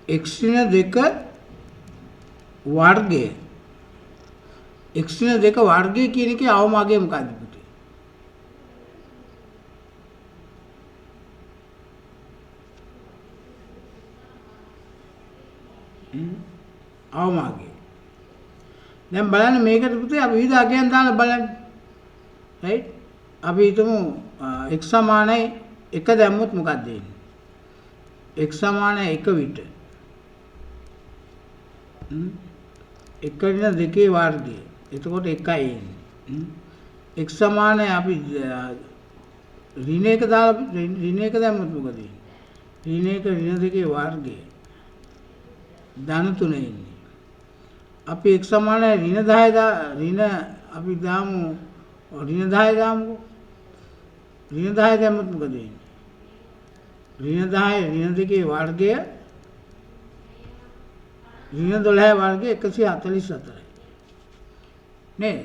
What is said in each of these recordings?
x දෙක වර්ගය x දෙක වර්ගය කියන එකේ අවමාගය මොකක්ද පුතේ? අවමාගය. දැන් බලන්න මේකට පුතේ අපි විවිධ අගයන් දාලා බලන්න. right? අපි හිතමු x සමානයි 1 දැම්මොත් මොකක්ද වෙන්නේ? x සමානයි 1 විට 1 ඍණ 2 වර්ගය. එතකොට 1යි එන්නේ. x සමානයි අපි ඍණ 1 දාලා ඍණ 1 දැම්මොත් මොකද වෙන්නේ? ඍණ 1 ඍණ 2 වර්ගය. ධන 3 එන්නේ. අපි x සමානයි ඍණ 10 ඍණ අපි දාමු ඍණ 10 දාමුකෝ. ඍණ 10 දැම්මොත් මොකද වෙන්නේ? ඍණ 10 ඍණ 2 වර්ගය ඍණ 12 වර්ගය 144යි. නේද?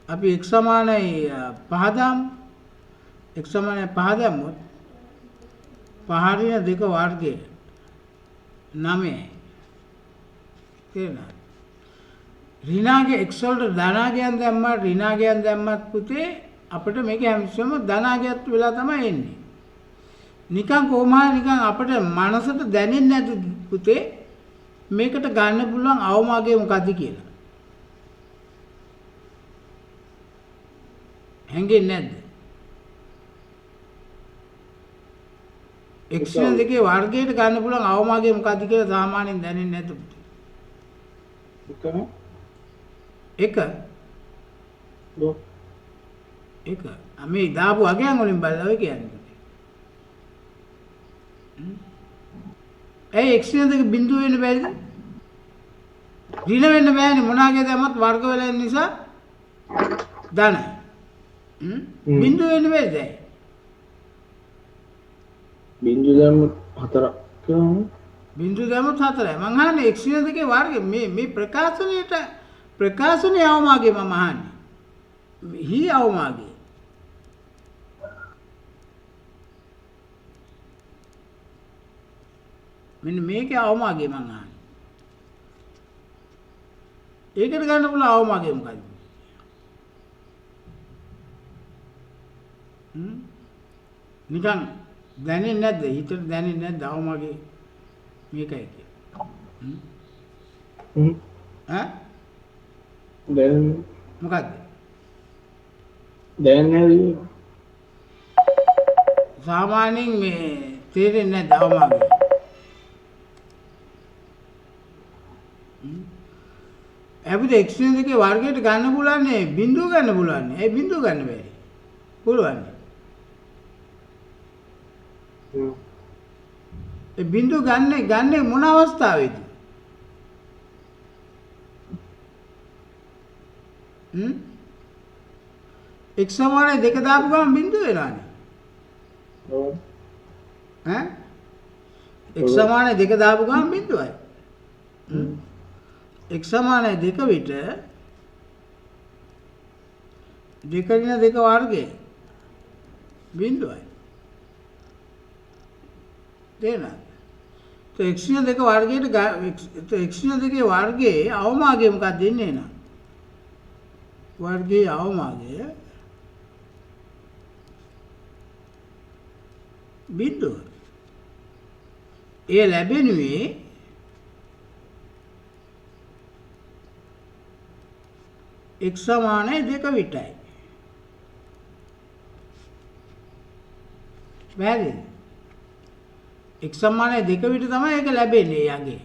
අපි x සමානයි 5 දාමු. x සමානයි 5 දැම්මොත් 5 ඍණ 2 වර්ගය 9යි. තේරෙනවද? ඍණාගේ x වලට ධනාගයන් දැම්මත් ඍණාගයන් දැම්මත් පුතේ අපිට මේක හැමතිස්සෙම ධනාගයත් වෙලා තමයි එන්නේ. නිකන් කොහොම හරි නිකන් අපිට මනසට දැනෙන්නේ නැති පුතේ මේකට ගන්න පුළුවන් අවමාගය මොකද්ද කියලා. හැංගෙන්නේ නැද්ද? x දෙකේ වර්ගයට ගන්න පුළුවන් අවමාගය මොකද්ද කියලා සාමාන්‍යයෙන් දැනෙන්නේ නැද්ද පුතේ? එක මේ දාපු අගයන් වලින් බලලා ඔය කියන්නේ. ඒ x දෙක බිඳුව වෙන්න බැරිද? ඍණ වෙන්න බෑනේ මොනාගේ දැම්මත් වර්ග වෙලා ඉන්න නිසා ධන. බිඳුව වෙන්න බැරිද? බිඳුව දැම්මොත් 4ක් කරමු. බිඳුව දැම්මොත් 4යි. මං අහන්නේ x දෙකේ වර්ගය මේ ප්‍රකාශනයේ අවමාගය මම අහන්නේ. හි අවමාගය. මෙන්න මේකේ අවමාගය මං අහන්නේ. ඒකට ගන්න පුළුවන් අවමාගය මොකක්ද? නිකන් දැනෙන්නේ නැද්ද? හිතට දැනෙන්නේ නැද්ද අවමාගය මේකයි කියලා? ඈ? දැන් මොකද්ද? දැනෙන්නේ සාමාන්‍යයෙන් මේ තේරෙන්නේ නැද්ද අවමාගය? අපිට x දෙකේ වර්ගයට ගන්න පුළුවන් නේ බිඳුව ගන්න පුළුවන් නේ. ඒ බිඳුව ගන්න බැරි. පුළුවන්. ඒ බිඳුව ගන්න මොන අවස්ථාවේද? x සමානයි 2 දාපු ගමන් බිඳුව වෙනවානේ. ඔව්. ඈ? x සමානයි 2 දාපු ගමන් බිඳුවයි. x සමානයි 2 විට 2 ඍණ 2 වර්ගය බිඳුවයි. තේරෙනවද? તો x ඍණ 2 වර්ගයට x ඍණ 2 වර්ගයේ අවමාගය මොකක්ද දෙන්නේ නා? වර්ගයේ අවමාගය බිඳුව. ඒ ලැබෙනුවේ x සමානයි 2 විටයි. වැරදිද? x සමානයි 2 විට තමයි ඒක ලැබෙන්නේ යගේ.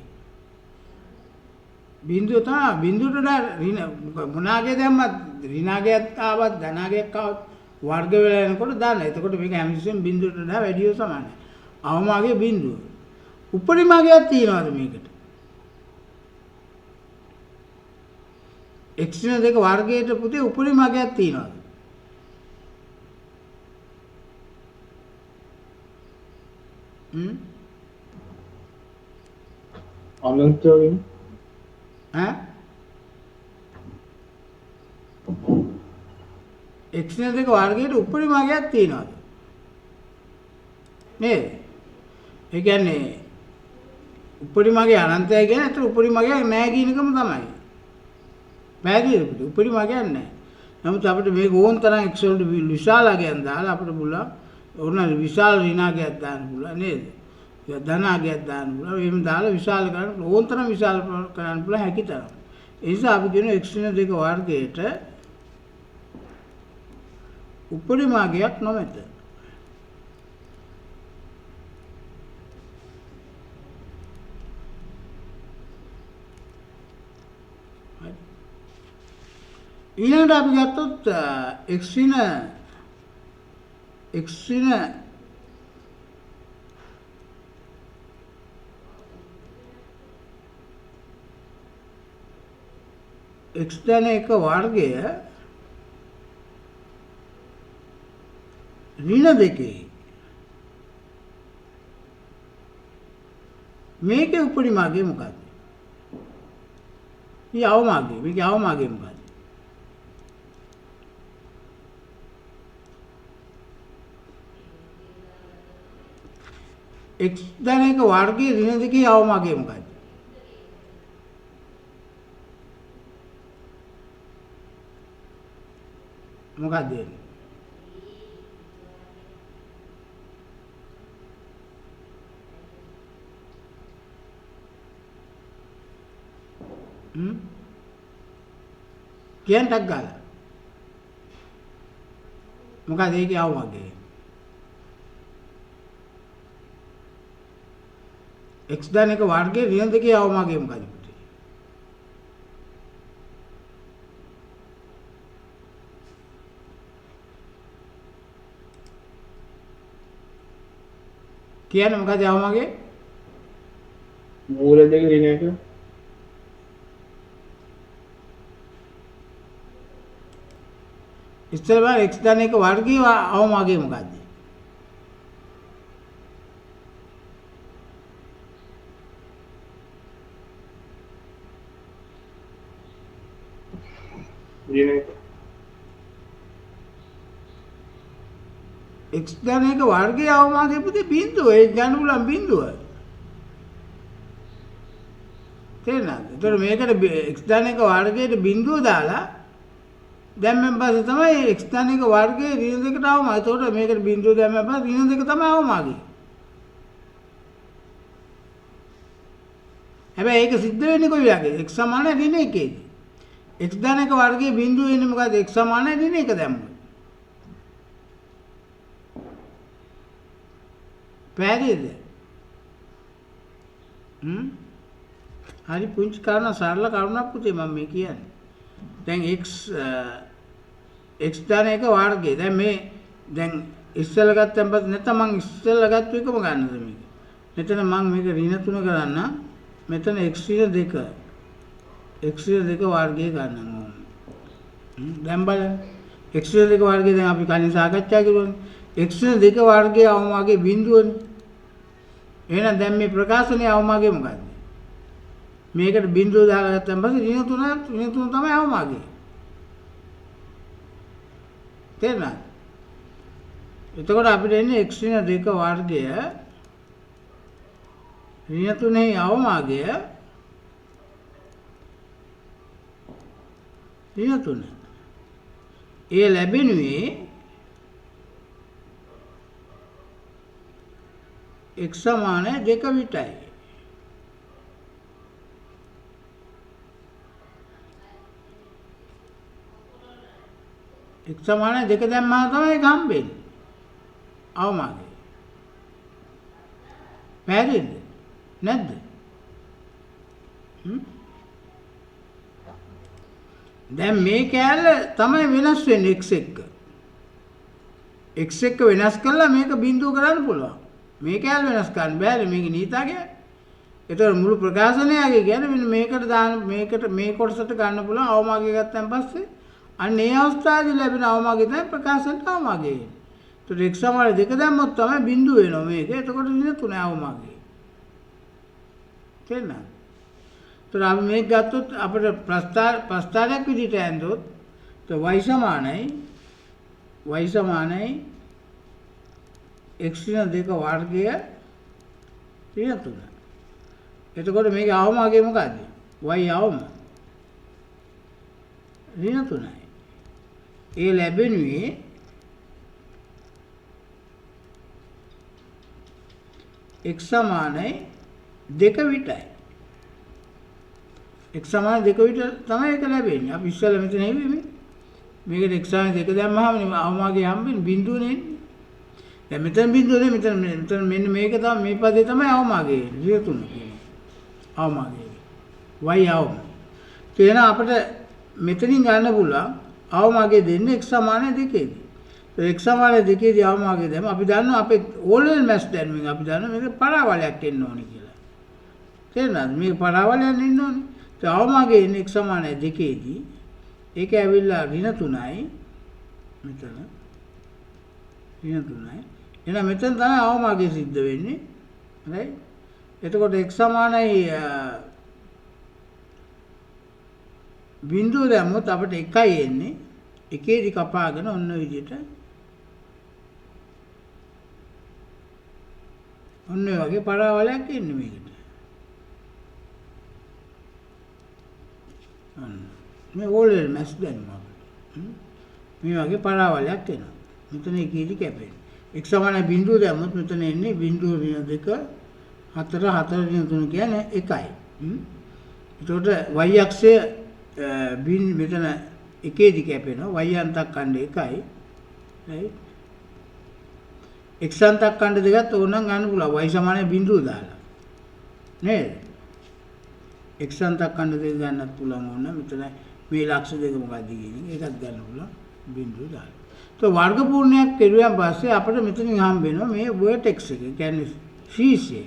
බිඳුව තමයි බිඳුවට ඍණ මොනාගේ දැම්මත් ඍණාගයක් ආවත් ධනාගයක් ආවත් වර්ග වෙලා යනකොට දාන්න. එතකොට මේක හැමතිස්සෙම බිඳුවට වඩා වැඩිව සමානයි. අවමාගේ බිඳුව. උපරිමාගයක් තියනවාද මේකට? x දෙක වර්ගයට පුතේ උපරිමාගයක් තියනවාද? අනන්තයෙන් ඈ x දෙක වර්ගයට උපරිමාගයක් තියනවාද? නේද? ඒ කියන්නේ උපරිමගේ අනන්තය කියන්නේ අතට උපරිමගේ නැහැ කියන එකම තමයි. පැහැදිලිද? උපරිමගේ නැහැ. නමුත් අපිට මේක ඕන තරම් x වලට විශාලකයක් දාලා අපිට පුළුවන් ඕන විශාල ඍණාකයක් දාන්න පුළුවන් නේද? ඒක ධනාකයක් දාන්න පුළුවන්. එහෙම දාලා විශාල කරන්න ඕන තරම් විශාල කරන්න පුළුවන් හැකි තරම්. ඒ නිසා අපි කියන x ඍණ 2 වර්ගයට උපරිමගයක් නොමැත. ඊළඟට අපි ගත්තොත් x ධන 1 වර්ගය ඍණ 2 මේකේ උපරිමගය මොකක්ද? ඊ අවමගය. මේකේ අවමගය මොකක්ද? x ධන 1 වර්ගයේ ඍණ 2 අවමගය මොකක්ද? මොකක්ද කියන්නේ? කියන්නක් ගාලා මොකද ඒකේ අවමගය? x ධන 1 වර්ගයේ ඍණ 2 අවමගය මොකද? කියන්නේ මොකද අවමගය? මූල 2 ඍණ 1 ඉස්සෙල්ලා බලන්න x ධන 1 වර්ගයේ අවමගය මොකද්ද? ඍණ 1 x ධන 1 වර්ගයේ අවමගය පුතේ බිඳුව. ඒ ගන්න පුළුවන් බිඳුව. තේරෙනවද? ඒතර මේකට x ධන 1 වර්ගයට බිඳුව දාලා දැන් මම පස්සේ තමයි x ධන 1 වර්ගයේ ඍණ 2ට අවමගය. ඒතකොට මේකට බිඳුව දැම්මම පස්සේ ඍණ 2 තමයි අවමගය. හැබැයි ඒක සිද්ධ වෙන්නේ කොයි වගේද? x සමාන ඍණ 1ේදී. x ධන 1 වර්ගයේ බිඳුව එන්නේ මොකද? x සමාන ඍණ 1 දැම්මොත්. පැහැදිලිද? හරි පුංචි කාරණා සරල කරුණක් පුතේ මම මේ කියන්නේ. දැන් x ධන 1 වර්ගය. දැන් මේ දැන් ඉස්සෙල්ලා ගත්තම පස්සේ නැත්නම් මම ඉස්සෙල්ලා ගත්ත එකම ගන්නද මේක? මෙතන මම මේක ඍණ 3 කරන්න. මෙතන x ඍණ 2 වර්ගය ගන්නවා. දැන් බලන්න. x ඍණ 2 වර්ගය දැන් අපි කලින් සාකච්ඡා කරුවානේ. x ඍණ 2 වර්ගයේ අවමගය බිඳුවනේ. එහෙනම් දැන් මේ ප්‍රකාශනයේ අවමගය මොකක්ද? මේකට බිඳුව දාලා ගත්තම පස්සේ ඍණ 3 තමයි අවමගය. තේරුණාද? එතකොට අපිට එන්නේ x ඍණ 2 වර්ගය ඍණ 3 අවමගය ඍණ 3. ඒ ලැබෙනුයේ x සමාන 2 විතරයි. x සමාන 2 දැම්මම තමයි ඒක හම්බෙන්නේ. අවමගය. පැහැදිලිද? නැද්ද? දැන් මේ කෑල්ල තමයි වෙනස් වෙන්නේ x එක්ක. x එක්ක වෙනස් කළා මේක බිඳුව කරන්න පුළුවන්. මේ කෑල්ල වෙනස් කරන්න බෑ මේක නීතාගේ. ඒතර මුළු ප්‍රකාශනයගේ කියන්නේ මෙන්න මේකට දාන මේකට මේ කොටසට ගන්න පුළුවන් අවමගය ගත්තන් පස්සේ අන්න ඒ අවස්ථාවේදී ලැබෙන අවමගය තමයි ප්‍රකාශනට අවමගය. ඒතර x සමාන 2 දැම්මොත් තමයි බිඳුව වෙනවා මේක. එතකොට ඍණ 3 අවමගය. තේරෙනවද? ඒතර අපි මේක ගත්තොත් අපිට ප්‍රස්ථාරයක් විදිහට ඇඳොත් y සමානයි x ඍණ 2 වර්ගය ඍණ 3. එතකොට මේක අවමාගේ මොකද්ද? y අවම. ඍණ 3යි. ඒ ලැබෙනුයේ x සමානයි 2 විතරයි. x සමාන 2 විතර තමයි ඒක ලැබෙන්නේ. අපි ඉස්සෙල්ලා මෙතන හෙව්වේ මේකට x සමාන 2 දැම්මහම අවමාගේ හම්බෙන්නේ බිඳුවනේ එන්නේ. දැන් මෙතන බිඳුවනේ මෙතන මෙන්න මේක තමයි මේ පදේ තමයි අවමාගේ ඍණ 3 කියන්නේ. අවමාගේ y අවම. එහෙනම් අපිට මෙතනින් ගන්න පුළුවන් අවමාගේ දෙන්නේ x සමාන 2දී. x සමාන 2දී අවමාගේ දැම්ම අපි දන්නවා අපේ ඕලෙල් මැස් දැන්මින් අපි දන්නවා මේක පරාවලයක් එන්න ඕනේ කියලා. තේරුණාද? මේක පරාවලයක් එන්න ඕනේ. ඒ අවමාගේ එන්නේ x සමාන 2දී. ඒක ඇවිල්ලා ඍණ 3යි. මෙතන ඍණ 3යි. එහෙනම් මෙතන තමයි අවමාගේ සිද්ධ වෙන්නේ. right? එතකොට x සමානයි බිඳුව දැම්මොත් අපිට 1යි එන්නේ. එකේදී කපාගෙන ඔන්න විදිහට ඔන්න ඔය වගේ පරාවලයක් එන්නේ මේකට. මේ ඕලෙල් මැස් දැම්මා. මේ වගේ පරාවලයක් එනවා. මෙතන එකේදී කැපෙන්නේ. x සමානයි බිඳුව දැම්මොත් මෙතන එන්නේ බිඳුව ඍණ 2 4 4 ඍණ 3 කියන්නේ 1යි. එතකොට y අක්ෂය මෙතන එකේදී කැපෙනවා y අන්තක් ඛණ්ඩ 1යි. right? x අන්තක් ඛණ්ඩ දෙකත් ඕනනම් ගන්න පුළුවන් y සමානයි බිඳුව දාලා. නේද? x අන්තක් ඛණ්ඩ දෙක ගන්නත් පුළුවන් ඕන. මෙතන මේ ලක්ෂ දෙක මොකක්ද කියන්නේ? ඒකත් ගන්න පුළුවන් බිඳුව දාලා. તો වර්ග පූර්ණයක් කෙරුවන් පස්සේ අපිට මෙතනින් හම්බ වෙනවා මේ vertex එක. කියන්නේ ශීර්ෂය.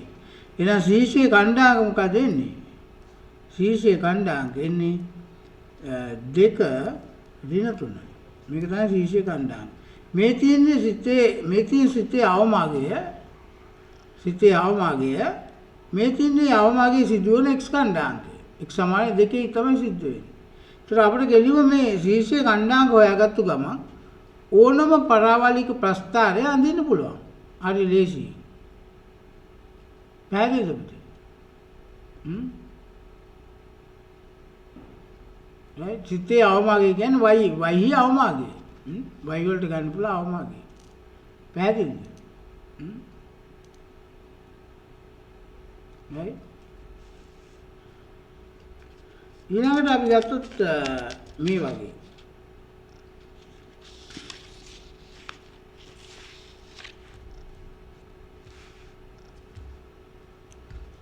එහෙනම් ශීර්ෂයේ ඛණ්ඩාංක මොකද එන්නේ? ශීර්ෂයේ ඛණ්ඩාංක එන්නේ 2 ඍණ 3යි. මේක තමයි ශීර්ෂයේ ඛණ්ඩාංක. මේ තියෙන්නේ සිතේ අවමාගය මේ තියෙන්නේ අවමාගයේ සිදුවන x ඛණ්ඩාංකය. x සමාන 2යි තමයි සිද්ධ වෙන්නේ. ඒතර අපිට ගෙලිම මේ ශීර්ෂයේ ඛණ්ඩාංක හොයාගත්තු ගමන් ඕනම පරාවලික ප්‍රස්ථාරය අඳින්න පුළුවන්. හරි ලේසියි. පැහැදිලිද පුතේ? right? සිතේ අවමාගය කියන්නේ y අවමාගය. y වලට ගන්න පුළුවන් අවමාගය. පැහැදිලිද? right? ඊළඟට අපි ගත්තොත් මේ වගේ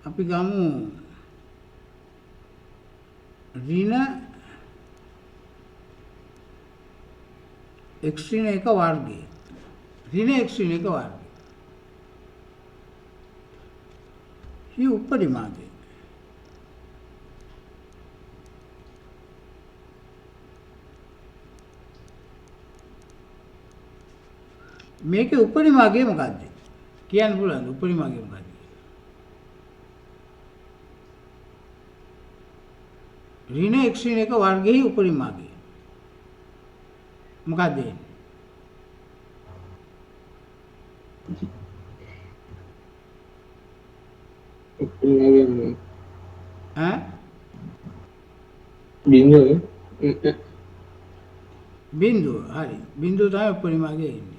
අපි ගමු ඍණ x ඍණ 1 වර්ගය. ඍණ x ඍණ 1 වර්ගය. මේ උපරිමාගය. මේකේ උපරිමාගය මොකද්ද? කියන්න පුළුවන්ද උපරිමාගය මොකද්ද? ඍණ x ඍණ 1 වර්ගයේ උපරිමාගය. මොකක්ද එන්නේ? බිඳුව. හරි. බිඳුව තමයි උපරිමාගය එන්නේ.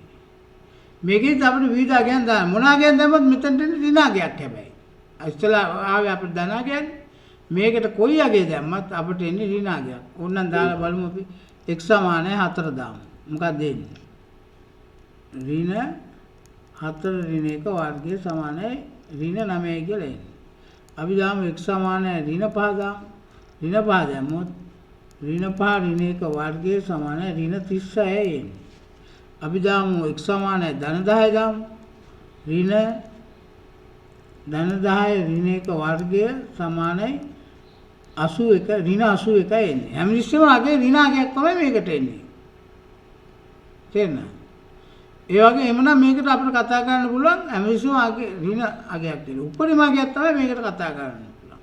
මේකෙත් අපිට විවිධ අගයන් දාන්න. මොන අගයන් දැම්මත් මෙතනට ඍණ අගයක් හැබැයි. ඉස්සලා ආවේ අපිට ධන අගයන්. මේකට කොයි අගය දැම්මත් අපිට එන්නේ ඍණ අගයක්. ඕනනම් දාලා බලමු අපි x සමානයි 4 දාමු. මොකක්ද එන්නේ? ඍණ 4 ඍණ 1 වර්ගය සමානයි ඍණ 9 කියලා එන්නේ. අපි දාමු x සමානයි ඍණ 5 දාමු. ඍණ 5 දැම්මොත් ඍණ 5 ඍණ 1 වර්ගය සමානයි ඍණ 36 එන්නේ. අපි දාමු x සමානයි ධන 10 දාමු. ඍණ ධන 10 ඍණ 1 වර්ගය සමානයි 81 ඍණ 81 එන්නේ. හැම විශ්වම අගේ ඍණ අගයක් තමයි මේකට එන්නේ. තේරෙනවද? ඒ වගේ එමනම් මේකට අපිට කතා කරන්න පුළුවන් හැම විශ්වම අගේ ඍණ අගයක් තියෙනවා. උපරිම අගයක් තමයි මේකට කතා කරන්න පුළුවන්.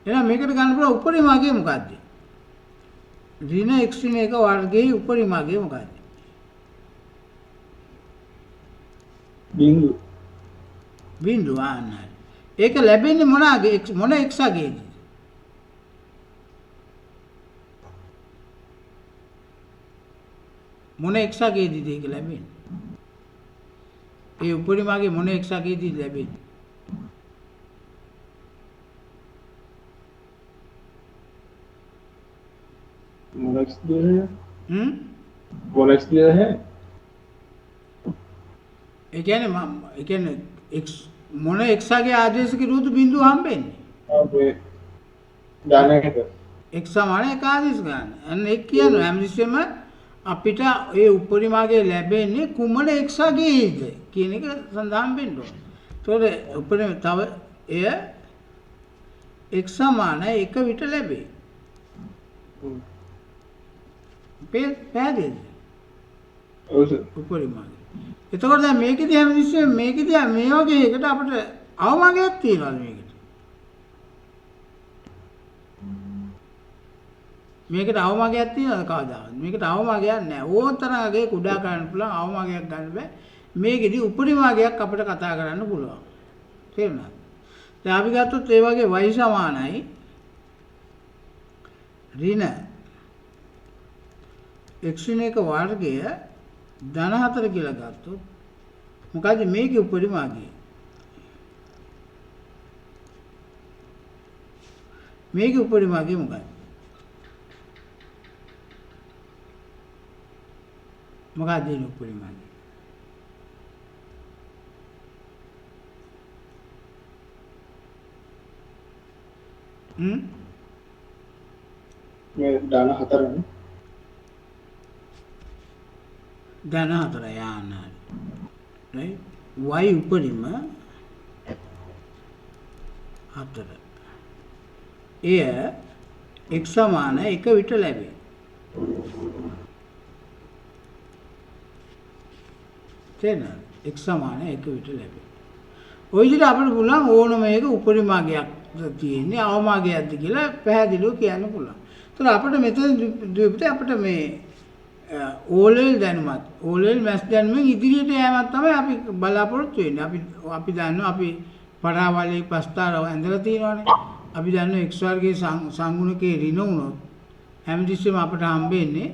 එහෙනම් මේකට ගන්න පුළුවන් උපරිම අගය මොකද්ද? ඍණ x ඍණ 1 වර්ගයේ උපරිම අගය මොකද්ද? බිඳුව. ආන්නයි. ඒක ලැබෙන්නේ මොනවාගේ මොන එක්සාගේද? මොන එක්සාගේදීද ඒක ලැබෙන්නේ? ඒ උපරිමගේ මොන එක්සාගේදීද ලැබෙන්නේ? मोनेक्स दिया है හ්ම්? मोनेक्स दिया है ඒ කියන්නේ x මොන එක්සාගේ ආදේශ කිරුවොත් බිඳුව හම්බෙන්නේ? अब जाने का x සමාන එක ආදේශ ගන්න. අන්න ඒක කියනවා හැමතිස්සෙම අපිට ඒ උපරිමගේ ලැබෙන්නේ කුමන එක්සාගේද කියන එක සඳහන් වෙන්න ඕනේ. ඒතකොට උපරිම තව එය x සමාන එක විට ලැබේ. පැහැදිලිද? उस උපරිමගේ. එතකොට දැන් මේකෙදී හැමතිස්සෙම මේකෙදී මේ වගේ එකට අපිට අවමගයක් තියෙනවද මේකට? මේකට අවමගයක් තියෙනවද කවදාවත්? මේකට අවමගයක් නැහැ. ඕතරගේ කුඩා කරන්න පුළුවන් අවමගයක් ගන්න බෑ. මේකෙදී උපරිමගයක් අපිට කතා කරන්න පුළුවන්. තේරුණාද? දැන් අපි ගත්තොත් ඒ වගේ y සමානයි ඍණ x න එක වර්ගය ධන 4 කියලා ගත්තොත් මොකද මේකේ උපරිමගය? මේකේ උපරිමගය මොකක්ද? මොකක්ද ඒ උපරිමගය? में दाना खतर है ධන 4 යානයි. right? y උපරිම 4. එය x සමාන 1 විට ලැබේ. තේරෙනවද? x සමාන 1 විට ලැබේ. ඔය විදිහට අපිට පුළුවන් ඕනම එක උපරිමගයක් තියෙන්නේ අවමගයක්ද කියලා පැහැදිලිව කියන්න පුළුවන්. ඒතර අපිට මෙතන දීපිට අපිට මේ ඕලෙල් දැනුමත් ඕලෙල් මැස් දැනුමෙන් ඉදිරියට යෑමක් තමයි අපි බලාපොරොත්තු වෙන්නේ. අපි දන්නවා අපි පරාවලේ ප්‍රස්තාර ඇඳලා තියෙනවානේ. අපි දන්නවා x වර්ගයේ සංගුණකේ ඍණ වුණොත් හැමතිස්සෙම අපිට හම්බෙන්නේ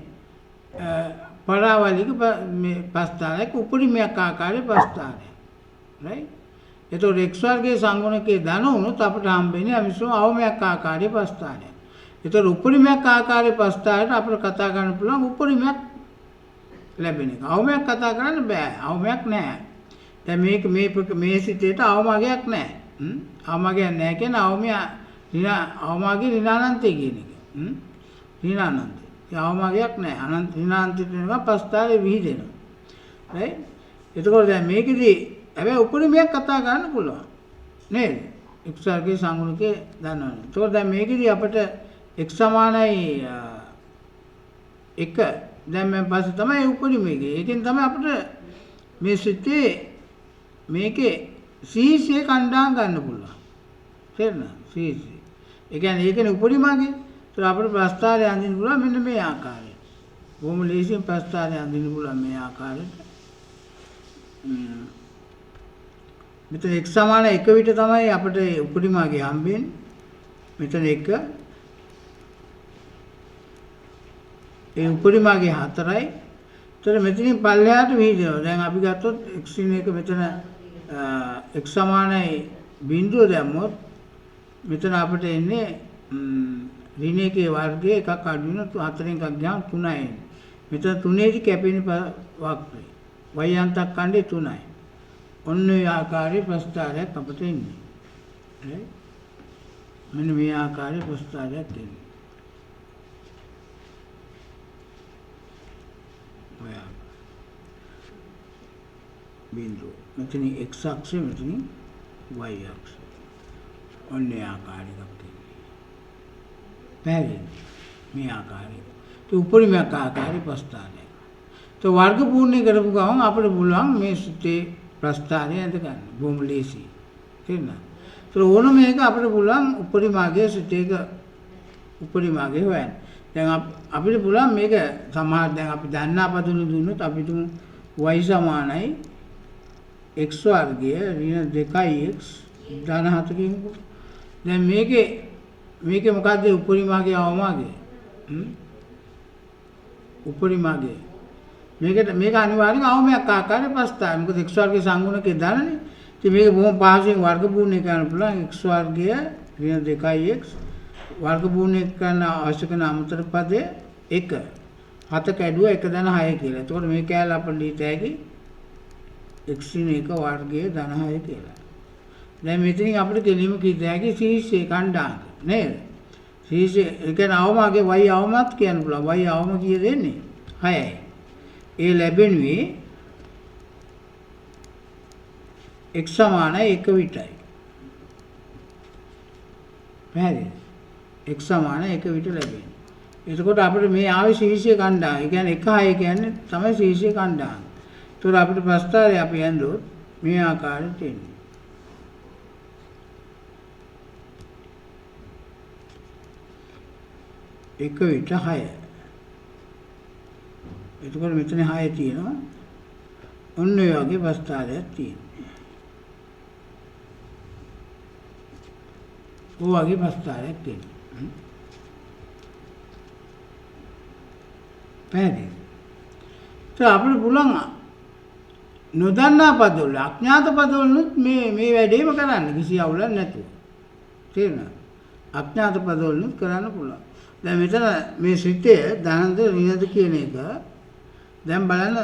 පරාවලික මේ ප්‍රස්තාරයක උපරිමයක් ආකාරයේ ප්‍රස්තාරයක්. right? එතකොට x වර්ගයේ සංගුණකේ ධන වුණොත් අපිට හම්බෙන්නේ හැමතිස්සෙම අවමයක් ආකාරයේ ප්‍රස්තාරයක්. ඒතර උපරිමයක් ආකාරයේ ප්‍රස්තාරයට අපිට කතා කරන්න පුළුවන් උපරිමයක් ලැබෙන එක. අවමයක් කතා කරන්න බෑ. අවමයක් නැහැ. දැන් මේ සිතේට අවමගයක් නැහැ. අවමගයක් නැහැ කියන්නේ අවමගේ ඍණානන්තය කියන එක. ඍණානන්තය. ඒ අවමගයක් නැහැ. අනන්ත ඍණානන්තයට වෙනවා ප්‍රස්තාරේ විහිදෙනවා. right? එතකොට දැන් මේකෙදී හැබැයි උපරිමයක් කතා කරන්න පුළුවන්. නේද? x වර්ගයේ සංගුණකේ දන්නවනේ. එතකොට දැන් මේකෙදී අපිට x සමානයි 1 දැන් මම පස්සේ තමයි උපරිමයේ. ඒකෙන් තමයි අපිට මේ සිතේ මේකේ CC කණ්ඩායම් ගන්න පුළුවන්. තේරෙනවද? CC. ඒ කියන්නේ ඒකනේ උපරිමගේ. ඒත් අපිට ප්‍රස්තාරය අඳින්න පුළුවන් මෙන්න මේ ආකාරයට. බොහොම ලේසියෙන් ප්‍රස්තාරය අඳින්න පුළුවන් මේ ආකාරයට. මෙතන x සමාන 1 විට තමයි අපිට උපරිමගේ හම්බෙන්නේ. මෙතන 1 ඒ උපරිමගේ 4යි. ඒතර මෙතනින් පල්ලෙහාට විහිදෙනවා. දැන් අපි ගත්තොත් x න එක මෙතන x සමානයි බිඳුව දැම්මොත් මෙතන අපිට එන්නේ ඍණ එකේ වර්ගය එකක් අඩු වෙනවා 4න් එකක් ගියාම 3යි එන්නේ. මෙතන 3ේදී කැපෙන වක්‍රය. y අන්තක් කණ්ඩේ 3යි. ඔන්න ඔය ආකාරයේ ප්‍රස්තාරයක් අපිට එන්නේ. right? මෙන්න මේ ආකාරයේ ප්‍රස්තාරයක් එන්නේ. බිඳුව. මෙතන x අක්ෂය මෙතන y අක්ෂය. ඔන්න ඒ ආකාරයකට තියෙන්නේ. පැහැදිලිද? මේ ආකාරයට. ඒ උපරිමයක් ආකාරයේ ප්‍රස්ථානය. તો වර්ග පූර්ණ කරපු ගමන් අපිට පුළුවන් මේ සිතේ ප්‍රස්ථානය ඇඳ ගන්න. බොහොම ලේසි. තේරුණාද? તો ඕනම එක අපිට පුළුවන් උපරිමගේ සිතේක උපරිමගේ හොයන්න. දැන් අපිට පුළුවන් මේක සමහර දැන් අපි දන්නා පදුණු දුන්නොත් අපි තුමු y සමානයි x වර්ගය ඍණ 2x ධන 7 කියමුකෝ. දැන් මේකේ මොකද්ද උපරිමගේ අවමගේ? උපරිමගේ. මේක අනිවාර්යෙන් අවමයක් ආකාරයේ ප්‍රස්තාවය. මොකද x වර්ගයේ සංගුණකේ ධනනේ. ඉතින් මේක බොහොම පහසුවෙන් වර්ගමූලණය කරන්න පුළුවන්. x වර්ගය ඍණ 2x වර්ගමූලණය කරන අවශ්‍ය කරන අමතර පදය 1. 7 කැඩුවා 1 ධන 6 කියලා. එතකොට මේ කැලේ අපිට ලියත හැකි x ඍණ 1 වර්ගයේ ධන 6 කියලා. දැන් මෙතනින් අපිට කෙලින්ම කිව්ද හැකි ශීර්ෂයේ ඛණ්ඩාංක නේද? ශීර්ෂය ඒ කියන්නේ අවමගේ y අවමත් කියන්න පුළුවන්. y අවම කීය දෙන්නේ 6යි. ඒ ලැබෙනුවේ x සමාන 1 විතරයි. පැහැදිලිද? x සමාන 1 විතර ලැබෙන්නේ. එතකොට අපිට මේ ආවේ ශීර්ෂයේ ඛණ්ඩාංක. ඒ කියන්නේ 1 6 කියන්නේ තමයි ශීර්ෂයේ ඛණ්ඩාංක. ඒතකොට අපිට ප්‍රස්තාරය අපි යන්දොත් මේ ආකාරයට එන්නේ. එක විට 6. එතකොට මෙතන 6 තියෙනවා. ඔන්න ඔය වගේ ප්‍රස්තාරයක් තියෙනවා. ඔය වගේ ප්‍රස්තාරයක් තියෙනවා. පැහැදිලිද? ඒ අපිට පුළුවන් නොදන්නා පදවල අඥාත පදවලුත් මේ වැඩේම කරන්න කිසි අවුලක් නැතුව. තේරුණාද? අඥාත පදවලුත් කරන්න පුළුවන්. දැන් මෙතන මේ සිතේ ධනද ඍණද කියන එක දැන් බලන්න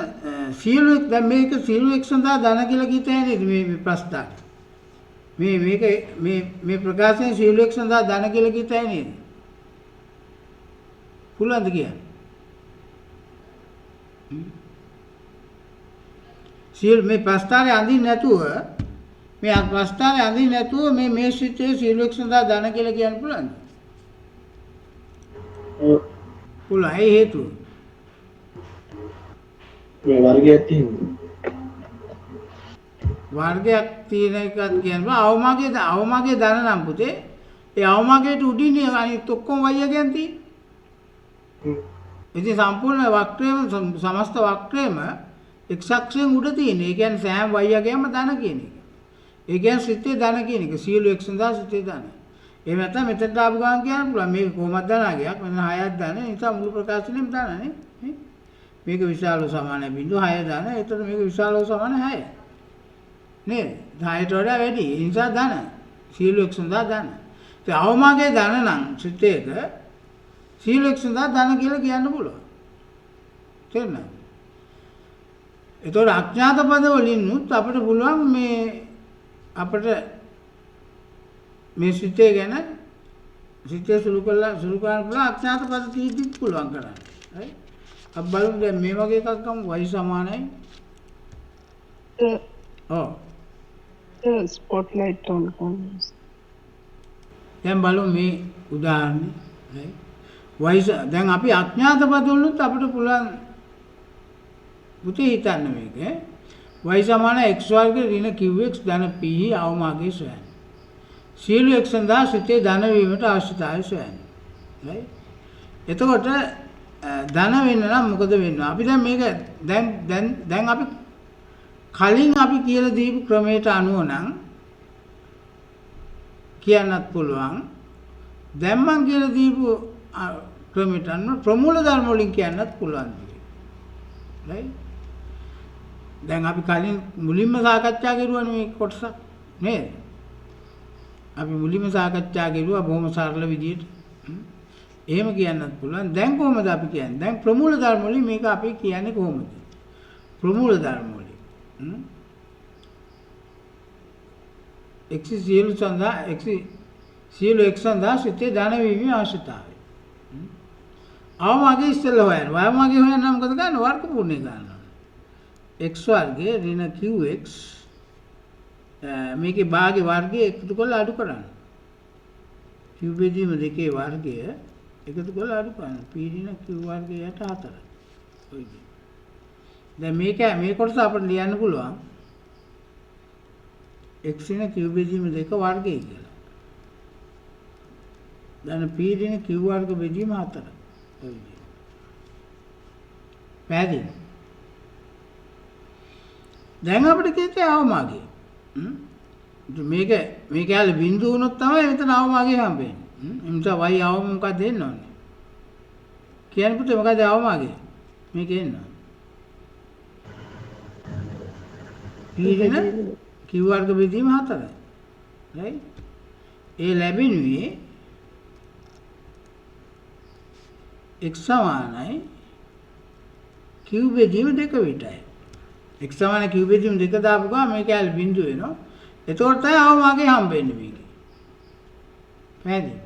සියලු දැන් මේක සියලු එක් සඳහා ධන කියලා කිව්තේ නේද මේ ප්‍රස්තාව. මේ ප්‍රකාශයෙන් සියලු එක් සඳහා ධන කියලා කිව්තේ නේද? පුළුවන්ද කියන්නේ? සියලු මේ ප්‍රස්තාරය අඳින්න නැතුව මේ ප්‍රස්තාරය අඳින්න නැතුව මේ සිතේ සියලු එක් සඳහා ධන කියලා කියන්න පුළුවන්ද? පුළුවන්. ඒ හේතුව මේ වර්ගයක් තියෙනවා. වර්ගයක් තියෙන එකක් කියන්නේ අවමගේ ධන නම් පුතේ ඒ අවමගේට උඩින් අනිත් ඔක්කොම වයියගෙන් තියෙන්නේ. ඉතින් සම්පූර්ණ වක්‍රයේම සමස්ත වක්‍රයේම x අක්ෂයෙන් උඩ තියෙන. ඒ කියන්නේ සෑම වයියගෙම ධන කියන එක. ඒ කියන්නේ සිතේ ධන කියන එක. සියලු x සඳහා සිතේ ධන. එහෙම නැත්නම් මෙතනට ආපු ගමන් කියන්න පුළුවන් මේක කොහොමද ධනගයක් මෙතන 6ක් ධන නිසා මුළු ප්‍රකාශනෙම ධනනේ මේක විශාලව සමාන බිඳු 6 ධන එතකොට මේක විශාලව සමාන 6 නේද 10ට වඩා වැඩි ඒ නිසා ධන සියලු x සඳහා ධන ඒ අවමගේ ධන නම් සිතේක සියලු x සඳහා ධන කියලා කියන්න පුළුවන් තේරුණාද එතකොට අඥාත පද වලින් උත් අපිට පුළුවන් මේ අපිට මේ සිතේ ගැන සිතේ සුළු කරන්න පුළුවන් අඥාත පද කීපයක් පුළුවන් කරන්න. හරි? අපි බලමු දැන් මේ වගේ එකක් ගමු y සමානයි. ඔව්. ස්පොට්ලයිට් on කරනවා. දැන් බලමු මේ උදාහරණය. හරි? දැන් අපි අඥාත පද වලුත් අපිට පුළුවන් පුතේ හිතන්න මේක. y සමාන x වර්ග ඍණ qx ධන p අවමගේ සොයන්න. සියලු එක් සඳහා සිතේ ධන වීමට අවශ්‍යතාවය සොයන්න. හරි? එතකොට ධන වෙන්න නම් මොකද වෙන්නේ? අපි දැන් මේක දැන් අපි කලින් අපි කියලා දීපු ක්‍රමයට අනුව නම් කියන්නත් පුළුවන්. දැන් මම කියලා දීපු ක්‍රමයට අනුව ප්‍රමූල ධර්ම වලින් කියන්නත් පුළුවන්. හරි? දැන් අපි කලින් මුලින්ම සාකච්ඡා කරුවානේ මේ කොටස නේද? අපි මුලින්ම සාකච්ඡා කරුවා බොහොම සරල විදියට. එහෙම කියන්නත් පුළුවන්. දැන් කොහොමද අපි කියන්නේ? දැන් ප්‍රමූල ධර්ම වලින් මේක අපි කියන්නේ කොහොමද? ප්‍රමූල ධර්ම වලින්. x සියලු x සඳහා සිතේ ධන වීමේ අවශ්‍යතාවය. අවමගේ ඉස්සෙල්ලා හොයන්න. අවමගේ හොයන්න නම් මොකද කරන්නේ? වර්ගමූලණය කරනවා. x වර්ගයේ ඍණ qx මේකේ භාගේ වර්ගය එකතු කරලා අඩු කරන්න. q බෙදීම දෙකේ වර්ගය එකතු කරලා අඩු කරන්න. p ඍණ q වර්ගයට 4. ඔය විදිහට. දැන් මේ කොටස අපිට ලියන්න පුළුවන් x ඍණ q බෙදීම දෙක වර්ගය කියලා. දැන් p ඍණ q වර්ග බෙදීම 4. ඔය විදිහට. පැහැදිලිද? දැන් අපිට කියතේ අවමගේ මේක මේ කැලේ බිඳු වුණොත් තමයි මෙතන අවමාගේ හම්බෙන්නේ. ඒ නිසා වයි අවම මොකක්ද දෙන්න ඕනේ? කියන්නේ පුතේ මොකද අවමාගේ? මේක එන්න. පීඩන Q වර්ග බෙදීම 4. right? ඒ ලැබෙනුයේ x සමානයි q බෙදීම 2 විතරයි. x සමානයි q බෙදීම 2 දාපු ගමන් මේක ඇල් බිඳු වෙනවා. එතකොට තමයි අවමාගේ හම්බෙන්නේ මේක. පැහැදිලි?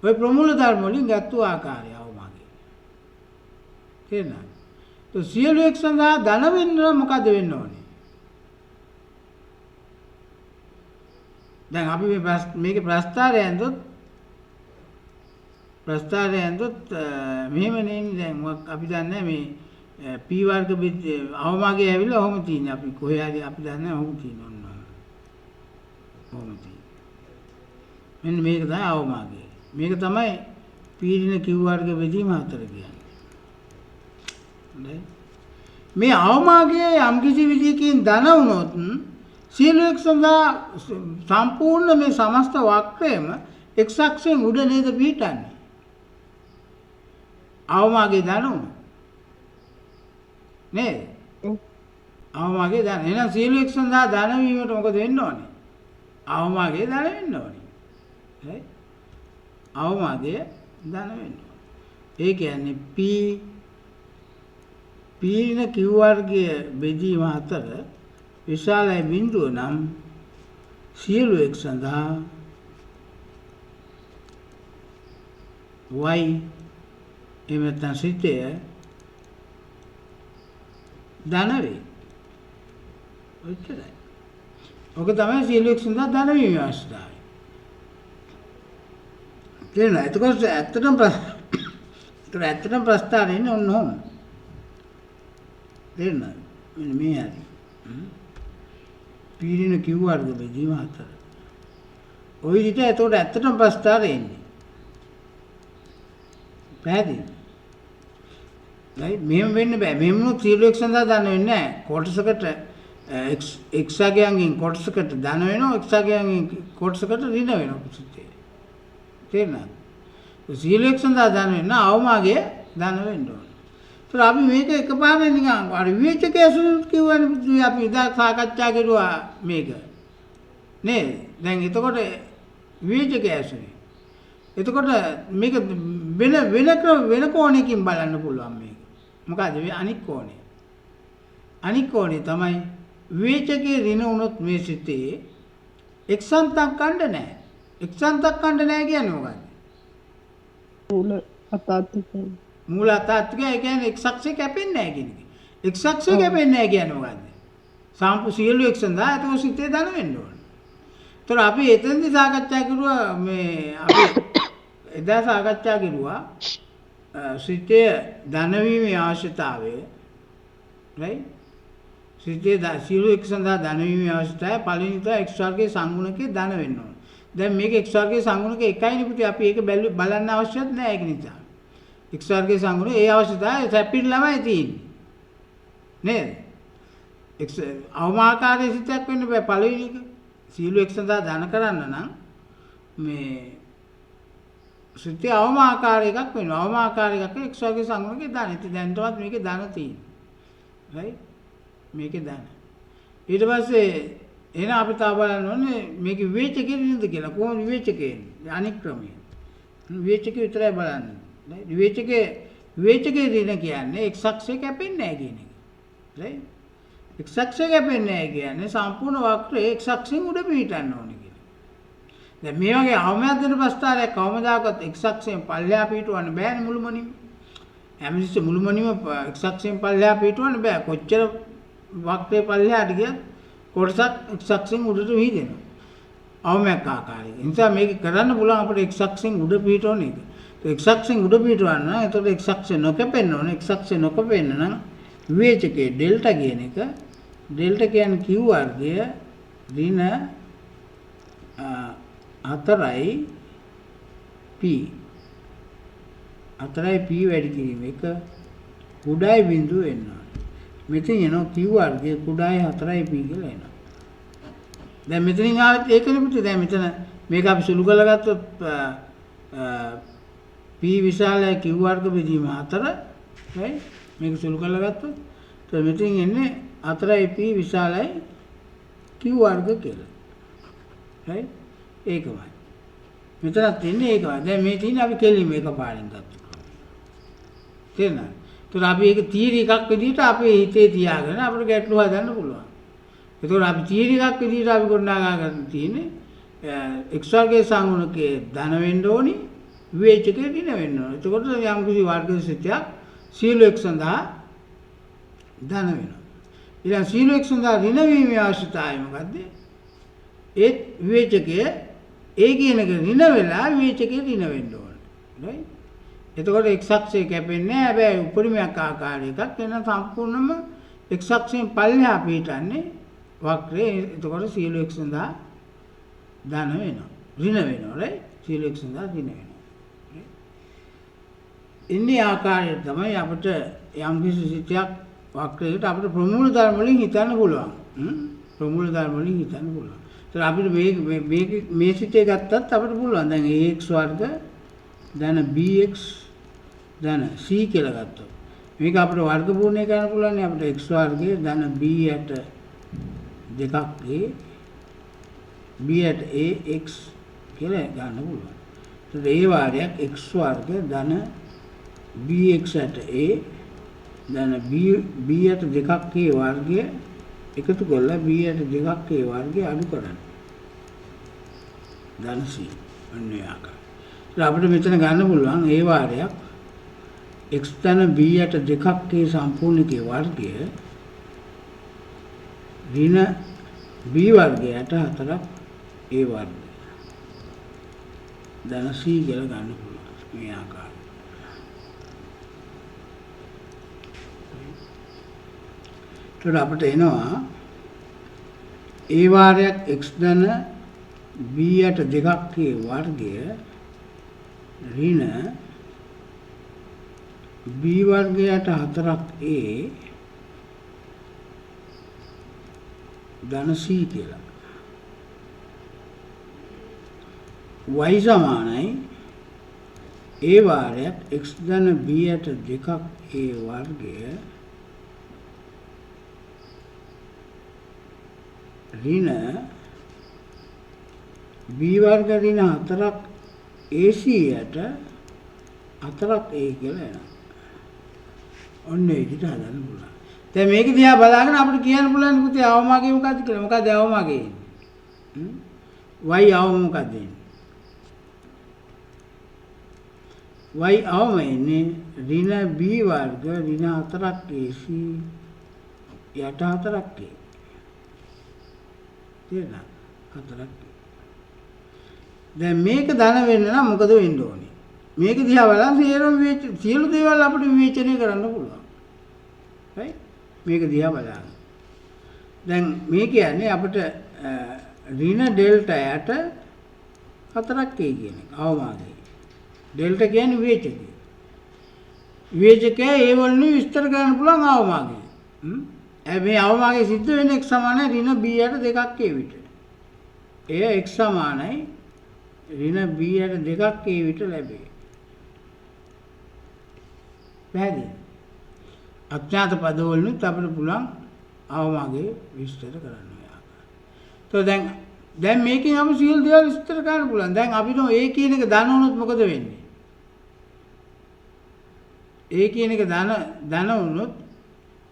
ඔය ප්‍රමූල ධර්ම වලින් ගත්තු ආකාරය අවමාගේ. තේරෙනවද? તો සියලු x සඳහා ධන වෙන්න මොකද වෙන්න ඕනේ? දැන් අපි මේකේ ප්‍රස්තාරය ඇඳොත් මෙහෙම නෙන්නේ දැන් අපි දන්නේ මේ p වර්ග අවමාගේ ඇවිල්ලා ඔහොම තියෙන්නේ අපි කොහේ හරි අපි දන්නේ ඔහොම තියෙනවා ඔහොම තියෙන්නේ මෙන්න මේක තමයි අවමාගේ මේක තමයි පීඩන q වර්ග බෙදීම 4 කියන්නේ මේ අවමාගේ යම් කිසි විදිහකින් ධන වුණොත් සියලු x සඳහා සම්පූර්ණ මේ සමස්ත වක්‍රයම x අක්ෂයෙන් උඩ නේද පිහිටන්නේ අවමාගේ ධන උන නේද අවමාගේ ධන එහෙනම් සියලු x සඳහා ධන වීමට මොකද වෙන්න ඕනේ අවමාගේ ධන වෙන්න ඕනේ හරි අවමාගේ ධන වෙන්න ඕනේ ඒ කියන්නේ p න q වර්ගයේ බෙදීම 4 විශාලයි බිඳුව නම් සියලු x සඳහා y එහෙම නැත්නම් සිතය ධන වේ. ඔච්චරයි. ඔක තමයි සියලු x සඳහා ධන වීම අවස්ථාවයි. තේරෙනවද? එතකොට ඇත්තටම ප්‍රස්තාරේ ඉන්නේ ඔන්න ඔහොම. තේරෙනවද? මෙන්න මේ හරි. පීඩන q වර්ග බෙදීම 4. ඔය විදිහට එතකොට ඇත්තටම ප්‍රස්තාරේ ඉන්නේ. පැහැදිලි? right මෙහෙම වෙන්න බෑ. මෙහෙම නෝ සියලු x සඳහා ධන වෙන්නේ නැහැ. කොටසකට x අගයන්ගෙන් කොටසකට ධන වෙනවා x අගයන්ගෙන් කොටසකට ඍණ වෙනවා පුතේ. තේරෙනවද? සියලු x සඳහා ධන වෙන්න අවමාගේ ධන වෙන්න ඕන. ඒත් අපි මේක එකපාරේ නිකන් අර විවේචක ඇසුරු කියවනේ අපි ඉදා සාකච්ඡා කරුවා මේක. නේද? දැන් එතකොට විවේචක ඇසුරේ. එතකොට මේක වෙන කෝණයකින් බලන්න පුළුවන් මේක. මොකද අනික් කෝණය. අනික් කෝණය තමයි විවේචකයේ ඍණ වුණොත් මේ සිතේ එක්සන්තක් ගන්න නැහැ. එක්සන්තක් ගන්න නැහැ කියන්නේ මොකද්ද? මූල අතාත්තික ඒ කියන්නේ x අක්ෂය කැපෙන්නේ නැහැ කියන එක. x අක්ෂය කැපෙන්නේ නැහැ කියන්නේ මොකද්ද? සම්පූර්ණ සියලු x සඳහා ඒක සිතේ ධන වෙන්න ඕන. ඒතර අපි එතෙන්දි සාකච්ඡා කරුවා මේ අපි එදා සාකච්ඡා කරුවා සිතේ ධන වීමේ අවශ්‍යතාවය right සිතේ සියලු x සඳහා ධන වීමේ අවශ්‍යතාවය පළවෙනි තමයි x වර්ගයේ සංගුණකේ ධන වෙන්න ඕන. දැන් මේක x වර්ගයේ සංගුණකේ එකයිනේ පුතේ අපි ඒක බලන්න අවශ්‍යත් නැහැ ඒක නිසා. x වර්ගයේ සංගුණේ ඒ අවශ්‍යතාවය සැපිරිලාමයි තියෙන්නේ. නේද? x අවමාකාරයේ සිතක් වෙන්න බෑ පළවෙනි එක. සියලු x සඳහා ධන කරන්න නම් මේ සිතේ අවමාකාර එකක් වෙනවා. අවමාකාර එකක් x වර්ගයේ සංගුණකේ ධන. ඉතින් දැන්ටවත් මේකේ ධන තියෙනවා. right? මේකේ ධන. ඊට පස්සේ එහෙනම් අපි තා බලන්න ඕනේ මේක විවේචකේ නේද කියලා. කොහොමද විවේචකේ? අනික් ක්‍රමය. විවේචකේ විතරයි බලන්නේ. විවේචකේ ඍණ කියන්නේ x අක්ෂය කැපෙන්නේ නැහැ කියන එක. right? x අක්ෂය කැපෙන්නේ නැහැ කියන්නේ සම්පූර්ණ වක්‍රයේ x අක්ෂයෙන් උඩ පිහිටන්න ඕනේ කියලා. දැන් මේ වගේ අවමයක් දෙන ප්‍රස්තාරයක් කවමදාකවත් x අක්ෂයෙන් පල්ලෙහා පිහිටවන්න බෑනේ මුළුමනින්ම. හැමතිස්සෙ මුළුමනින්ම x අක්ෂයෙන් පල්ලෙහා පිහිටවන්න බෑ. කොච්චර වක්‍රයේ පල්ලෙහාට ගියත් කොටසක් x අක්ෂයෙන් උඩට විහිදෙනවා. අවමයක් ආකාරයෙන්. ඒ නිසා මේක කරන්න පුළුවන් අපිට x අක්ෂයෙන් උඩ පිහිටවන එක. x අක්ෂයෙන් උඩ පිහිටවන්න එතකොට x අක්ෂය නොකැපෙන්න ඕනේ. x අක්ෂය නොකැපෙන්න නම් විවේචකයේ ඩෙල්ටා කියන එක ඩෙල්ටා කියන්නේ q වර්ගය ඍණ 4යි p 4යි p වැඩි කිරීම එක කුඩායි බිඳුව වෙනවා. මෙතන එනවා q වර්ගය කුඩායි 4යි p කියලා එනවා. දැන් මෙතනින් ආවත් ඒකනේ පුතේ. දැන් මෙතන මේක අපි සුළු කරලා ගත්තොත් p විශාලයි q වර්ග බෙදීම 4 right මේක සුළු කරලා ගත්තොත් તો මෙතනින් එන්නේ 4යි p විශාලයි q වර්ග කියලා right ඒකමයි මෙතනත් එන්නේ ඒකමයි දැන් මේ තියෙන්නේ අපි කෙලින්ම එකපාරින් ගත්තා තේරෙනවද ඒතර අපි ඒක තියරි එකක් විදිහට අපේ හිතේ තියාගෙන අපිට ගැටලු හදන්න පුළුවන් ඒතකොට අපි තියරි එකක් විදිහට අපි ගොඩනගා ගන්න තියෙන්නේ x වර්ගයේ සංගුණකයේ ධන වෙන්න ඕනි විවේචකයේ ඍණ වෙන්න ඕනි. එතකොට යම් කිසි වර්ග සිතයක් සීල x සඳහා ධන වෙනවා. ඊළඟ සීල x සඳහා ඍණ වීමේ අවශ්‍යතාවය මොකද්ද? ඒ විවේචකයේ ඒ කියන එක ඍණ වෙලා විවේචකයේ ඍණ වෙන්න ඕනේ. right? එතකොට x අක්ෂය කැපෙන්නේ නැහැ. හැබැයි උපරිමයක් ආකාරයකක් වෙන සම්පූර්ණම x අක්ෂයෙන් පල්ලෙහා පිටන්නේ වක්‍රය. එතකොට සීල x සඳහා ධන වෙනවා ඍණ වෙනවා right සීල x සඳහා ඍණ වෙනවා ඉන්නේ ආකාරයට තමයි අපිට යම් කිසි සිතයක් වක්‍රයකට අපිට ප්‍රමූල ධර්ම වලින් හිතන්න පුළුවන් ප්‍රමූල ධර්ම වලින් හිතන්න පුළුවන් ඒතර අපිට මේ සිතේ ගත්තත් අපිට පුළුවන් දැන් ax වර්ග ධන bx ධන c කියලා ගත්තොත් මේක අපිට වර්ගමූලණය කරන්න පුළුවන් නේ අපිට x වර්ගයේ ධන b යට දෙකක් a b at a x කියලා ගන්න පුළුවන්. ඒත් ඒ වාරයක් x වර්ග ධන bx at a ධන b at දෙකක් a වර්ගය එකතු කරලා b at දෙකක් a වර්ගය අඩු කරන්න. ධන c අන්නේ ආකාරය. අපිට මෙතන ගන්න පුළුවන් ඒ වාරයක් x ධන b at දෙකක් a සම්පූර්ණකයේ වර්ගය ඍණ b වර්ගයට 4ක් a වර්ගය ධන c කියලා ගන්න පුළුවන් මේ ආකාරයට. ඒත් අපිට එනවා a වාරයක් x ධන b යට දෙකක් a වර්ගය ඍණ b වර්ගයට 4ක් a ධන c කියලා. y සමානයි a වාරයක් x ධන b යට දෙකක් a වර්ගය ඍණ b වර්ග ඍණ 4ක් ac යට 4ක් a කියලා එනවා. ඔන්න ඒ විදිහට හදන්න පුළුවන්. දැන් මේක දිහා බලාගෙන අපිට කියන්න පුළුවන් පුතේ අවමාගේ මොකක්ද කියලා. මොකක්ද අවමාගේ එන්නේ? y අවම මොකක්ද එන්නේ? y අවම එන්නේ ඍණ b වර්ග ඍණ 4ක් ac යට 4ක් a. තේරෙනවද? 4ක්. දැන් මේක ධන වෙන්න නම් මොකද වෙන්න ඕනේ? මේක දිහා බලන් සියලු දේවල් අපිට විවේචනය කරන්න පුළුවන්. right? මේක දිහා බලන්න. දැන් මේ කියන්නේ අපිට ඍණ ඩෙල්ටා යට 4ක් a කියන එක අවමාගේ. ඩෙල්ටා කියන්නේ විවේචකය. විවේචකය ඒ වලින් විස්තර කරන්න පුළුවන් අවමාගේ. මේ අවමාගේ සිද්ධ වෙන්නේ x සමානයි ඍණ b යට දෙකක් a විට. එය x සමානයි ඍණ b යට දෙකක් a විට ලැබේ. පැහැදිලි? අඥාත පදවලුත් අපිට පුළුවන් අවමාගේ විස්තර කරන්න යාක. તો දැන් මේකෙන් අපි සියලු දේවල් විස්තර කරන්න පුළුවන්. දැන් අපිට ඒ කියන එක ධන වුණොත් මොකද වෙන්නේ? ඒ කියන එක ධන වුණොත්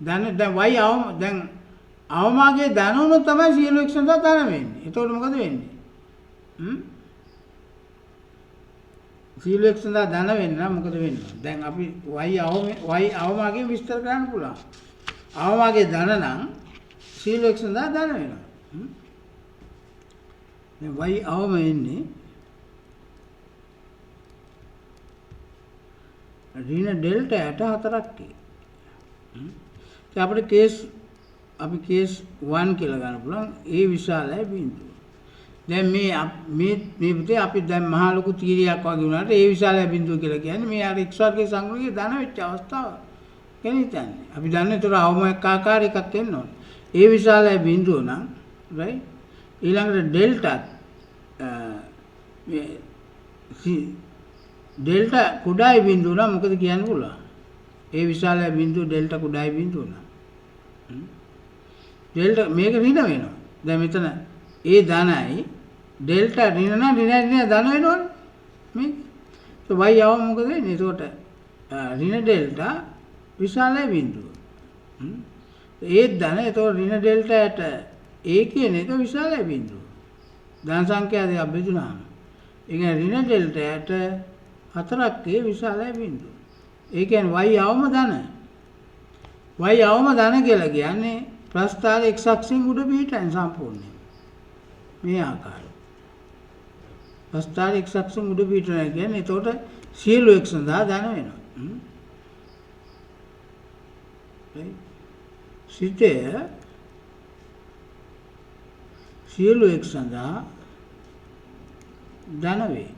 දැන් y අවම දැන් අවමාගේ ධන වුණොත් තමයි සියලු x සඳහා ධන වෙන්නේ. එතකොට මොකද වෙන්නේ? සියලු x සඳහා ධන වෙන්න නම් මොකද වෙන්නේ? දැන් අපි y අවමාගේ විස්තර කරන්න පුළුවන්. අවමාගේ ධන නම් සියලු x සඳහා ධන වෙනවා. දැන් y අවම එන්නේ ඍණ ඩෙල්ටා යට 4ක් a. දැන් අපිට කේස් 1 කියලා ගන්න පුළුවන්. a විශාලයි බිඳුව. දැන් මේ පුතේ අපි දැන් මහා ලොකු තීරයක් වගේ වුණාට a විශාලයි බිඳුව කියලා කියන්නේ මේ අර x වර්ගයේ සංග්‍රහයේ ධන වෙච්ච අවස්ථාව. කියන්නේ හිතන්නේ. අපි දන්නේ ඒතර අවම එක් ආකාරයකක් එන්න ඕනේ. a විශාලයි බිඳුව නම් right ඊළඟට ඩෙල්ටා ඩෙල්ටා කුඩායි බිඳුව නම් මොකද කියන්න පුළුවන්? ඒ විශාල බිඳුව ඩෙල්ටා කුඩායි බිඳුව නම් ඩෙල්ටා මේක ඍණ වෙනවා. දැන් මෙතන ඒ ධනයි ඩෙල්ටා ඍණ නම් ඍණ ධන වෙනවනේ මේක. y යවම මොකද වෙන්නේ? ඒකට ඍණ ඩෙල්ටා විශාලයි බිඳුව. ඒත් ධන ඒතකොට ඍණ ඩෙල්ටාට ඒ කියන එක විශාලයි බිඳුව. ධන සංඛ්‍යා දෙකක් බෙදුනහම ඒ කියන්නේ ඍණ ඩෙල්ටාට 4ක් ඒ විශාලයි බිඳුව. ඒ කියන්නේ y යවම ධන. y යවම ධන කියලා කියන්නේ ප්‍රස්ථාරයේ x අක්ෂයෙන් උඩ පිහිටන සම්පූර්ණයෙන්. මේ ආකාරය. ප්‍රස්ථාරයේ x අක්ෂයෙන් උඩ පිහිටන කියන්නේ ඒතකොට සියලු x සඳහා ධන වෙනවා. සිතේ සියලු x සඳහා ධන වේ.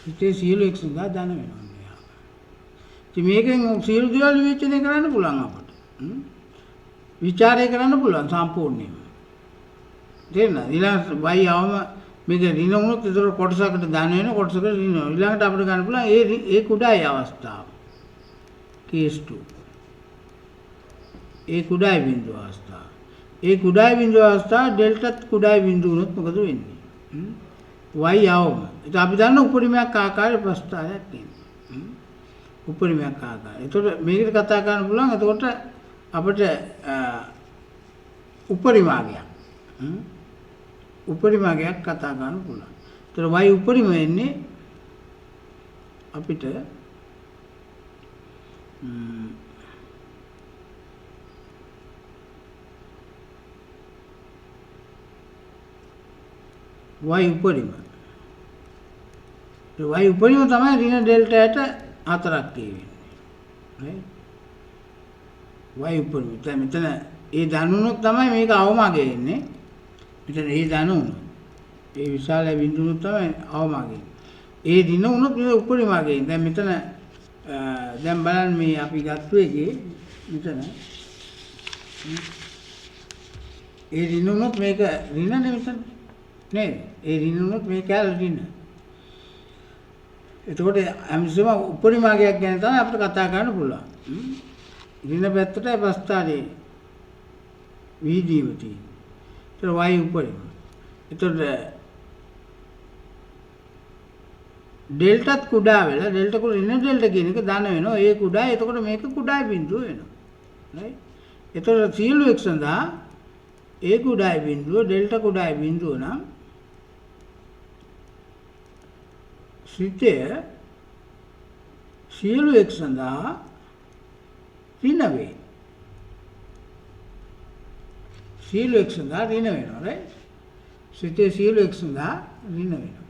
සිතේ සියලු x සඳහා ධන වෙනවා. ඉතින් මේකෙන් සියලු දේවල් විවේචනය කරන්න පුළුවන් අපට. විචාරය කරන්න පුළුවන් සම්පූර්ණයෙන්ම. තේරෙනවද? ඊළඟට y යවම මේක ඍණ වුණොත් ඒතර කොටසකට ධන වෙන කොටසකට ඍණ වෙනවා. ඊළඟට අපිට ගන්න පුළුවන් ඒ කුඩායි අවස්ථාව. case 2. ඒ කුඩායි බිඳුව අවස්ථාව. ඒ කුඩායි බිඳුව අවස්ථාව ඩෙල්ටාත් කුඩායි බිඳුව වුණොත් මොකද වෙන්නේ? y යවම. ඒක අපි දන්න උපරිමයක් ආකාරයේ ප්‍රස්ථාරයක් තියෙනවා. උපරිමයක් ආකාරය. ඒතකොට මේකට කතා කරන්න පුළුවන්. එතකොට අපිට උපරිමයක් කතා කරන්න පුළුවන්. ඒතර y උපරිම වෙන්නේ අපිට y උපරිම. ඒ y උපරිම තමයි ඍණ ඩෙල්ටාට 4ක් තියෙන්නේ. right? y උපරිම. දැන් මෙතන ඒ ධනුනොත් තමයි මේක අවමග එන්නේ. මෙතන ඒ ධනුන. ඒ විශාල බිඳුනොත් තමයි අවමග එන්නේ. ඒ ඍණ උනොත් මේ උපරිමග එන්නේ. දැන් මෙතන දැන් බලන්න මේ අපි ගත්ත එකේ මෙතන ඒ ඍණ උනොත් මේක ඍණ නෙමෙයි නේද? ඒ ඍණ උනොත් මේක ඍණ. එතකොට හැමසෙම උපරිමගයක් ගැන තමයි අපිට කතා කරන්න පුළුවන්. ඍණ පැත්තට ප්‍රස්ථාරයේ විහිදීම තියෙනවා. ඒතර y උපරිම. එතකොට ඩෙල්ටාත් කුඩා වෙලා ඩෙල්ටා කුඩා ඍණ ඩෙල්ටා කියන එක ධන වෙනවා. ඒ කුඩායි එතකොට මේක කුඩායි බිඳුව වෙනවා. right? එතකොට සියලු x සඳහා ඒ කුඩායි බිඳුව ඩෙල්ටා කුඩායි බිඳුව නම් සිතේ සියලු x සඳහා ඍණ වේ. සියලු x සඳහා ඍණ වෙනවා. right? සිතේ සියලු x සඳහා ඍණ වෙනවා.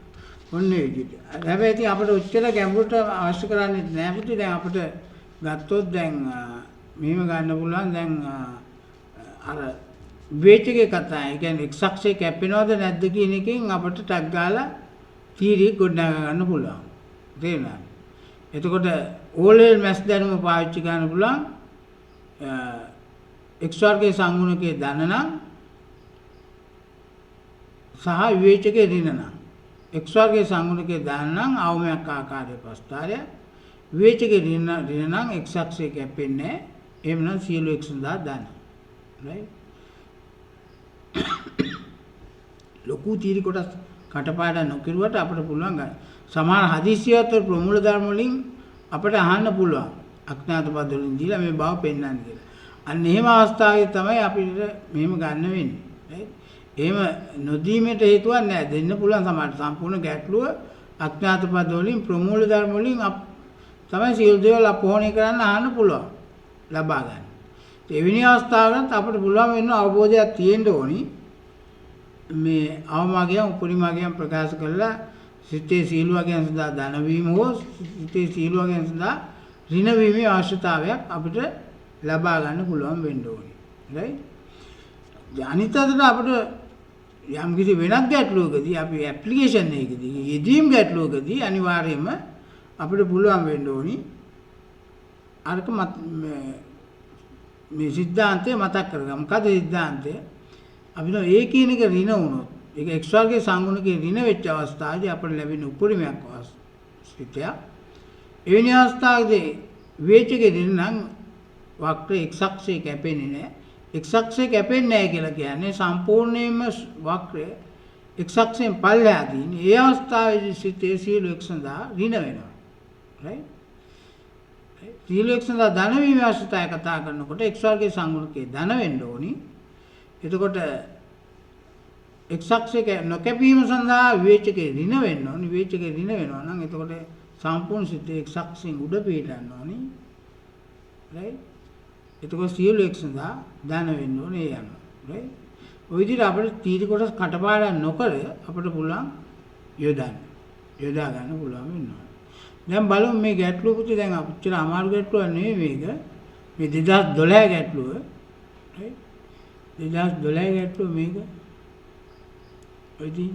ඔන්න ඒ විදිහට. හැබැයි ඉතින් අපිට උච්චර ගැඹුරට අවශ්‍ය කරන්නේ නැහැ පුතේ. දැන් අපිට ගත්තොත් දැන් මෙහෙම ගන්න පුළුවන්. දැන් අර විවේචකයේ කතා. ඒ කියන්නේ x අක්ෂය කැපෙනවද නැද්ද කියන එකෙන් අපිට ටක් ගාලා තීරිය ගොඩනගා ගන්න පුළුවන්. තේරුණාද? එතකොට ඕලෙල් මැස් දැනුම පාවිච්චි කරන්න පුළුවන්. x වර්ගයේ සංගුණකයේ ධන නම් සහ විවේචකයේ ඍණ නම් x වර්ගයේ සංගුණකයේ ධන නම් අවමයක් ආකාරයේ ප්‍රස්ථාරය විවේචකයේ ඍණ නම් x අක්ෂයේ කැපෙන්නේ නැහැ. එහෙමනම් සියලු x සඳහා ධන. right? ලොකු තීරි කොටස් කටපාඩම් නොකිරුවට අපිට පුළුවන් ගන්න. සමාන හදිසියත් ප්‍රමූල ධර්ම වලින් අපිට අහන්න පුළුවන්. අඥාත පද වලින් දීලා මේ බව පෙන්වන්න කියලා. අන්න එහෙම අවස්ථාවේ තමයි අපිට මෙහෙම ගන්න වෙන්නේ. right? එහෙම නොදීමට හේතුවක් නැහැ. දෙන්න පුළුවන් සමාන සම්පූර්ණ ගැටලුව අඥාත පද වලින් ප්‍රමූල ධර්ම වලින් තමයි සියලු දේවල් අපෝහණය කරන්න අහන්න පුළුවන්. ලබා ගන්න. එවැනි අවස්ථාවකට අපිට පුළුවන් වෙන අවබෝධයක් තියෙන්න ඕනි. මේ අවමගයන් උපරිමගයන් ප්‍රකාශ කළා සිතේ සීලවගයන් සඳහා ධන වීම හෝ සිතේ සීලවගයන් සඳහා ඍණ වීමේ අවශ්‍යතාවයක් අපිට ලබා ගන්න පුළුවන් වෙන්න ඕනේ. right? අනිත් අතට අපිට යම් කිසි වෙනත් ගැටලුවකදී අපි ඇප්ලිකේෂන් එකකදී යෙදීම් ගැටලුවකදී අනිවාර්යයෙන්ම අපිට පුළුවන් වෙන්න ඕනි අරක මේ සිද්ධාන්තය මතක් කරගන්න. මොකද සිද්ධාන්තය අපි හිතමු a කියන එක ඍණ වුණොත් ඒක x වර්ගයේ සංගුණකයේ ඍණ වෙච්ච අවස්ථාවේදී අපිට ලැබෙන උපරිමයක් ස්ථිතය එවැනි අවස්ථාවකදී විවේචකයේ ඍණ නම් වක්‍රය x අක්ෂයේ කැපෙන්නේ නැහැ. x අක්ෂයේ කැපෙන්නේ නැහැ කියලා කියන්නේ සම්පූර්ණයෙන්ම වක්‍රය x අක්ෂයෙන් පල්ලෙහා තියෙන. ඒ අවස්ථාවේදී සිතේ සියලු x සඳහා ඍණ වෙනවා. right? සියලු x සඳහා ධන වීම අවශ්‍යතාවය කතා කරනකොට x වර්ගයේ සංගුණකයේ ධන වෙන්න ඕනි. එතකොට x අක්ෂයේ නොකැපීම සඳහා විවේචකයේ ඍණ වෙන්න ඕනි. විවේචකයේ ඍණ වෙනවා නම් එතකොට සම්පූර්ණ සිතේ x අක්ෂයෙන් උඩ පිටන්න ඕනි. right? එතකොට සියලු x සඳහා ධන වෙන්න ඕනේ යනවා. right? ඔය විදිහට අපිට තීර කොටස් කටපාඩම් නොකර අපිට පුළුවන් යොදා ගන්න පුළුවන් වෙනවා. දැන් බලමු මේ ගැටලුව පුතේ දැන් අපිට අමාරු ගැටලුවක් නෙවෙයි මේක. මේ 2012 ගැටලුව. right? 2012 ගැටලුව මේක. ඔය ඉතින්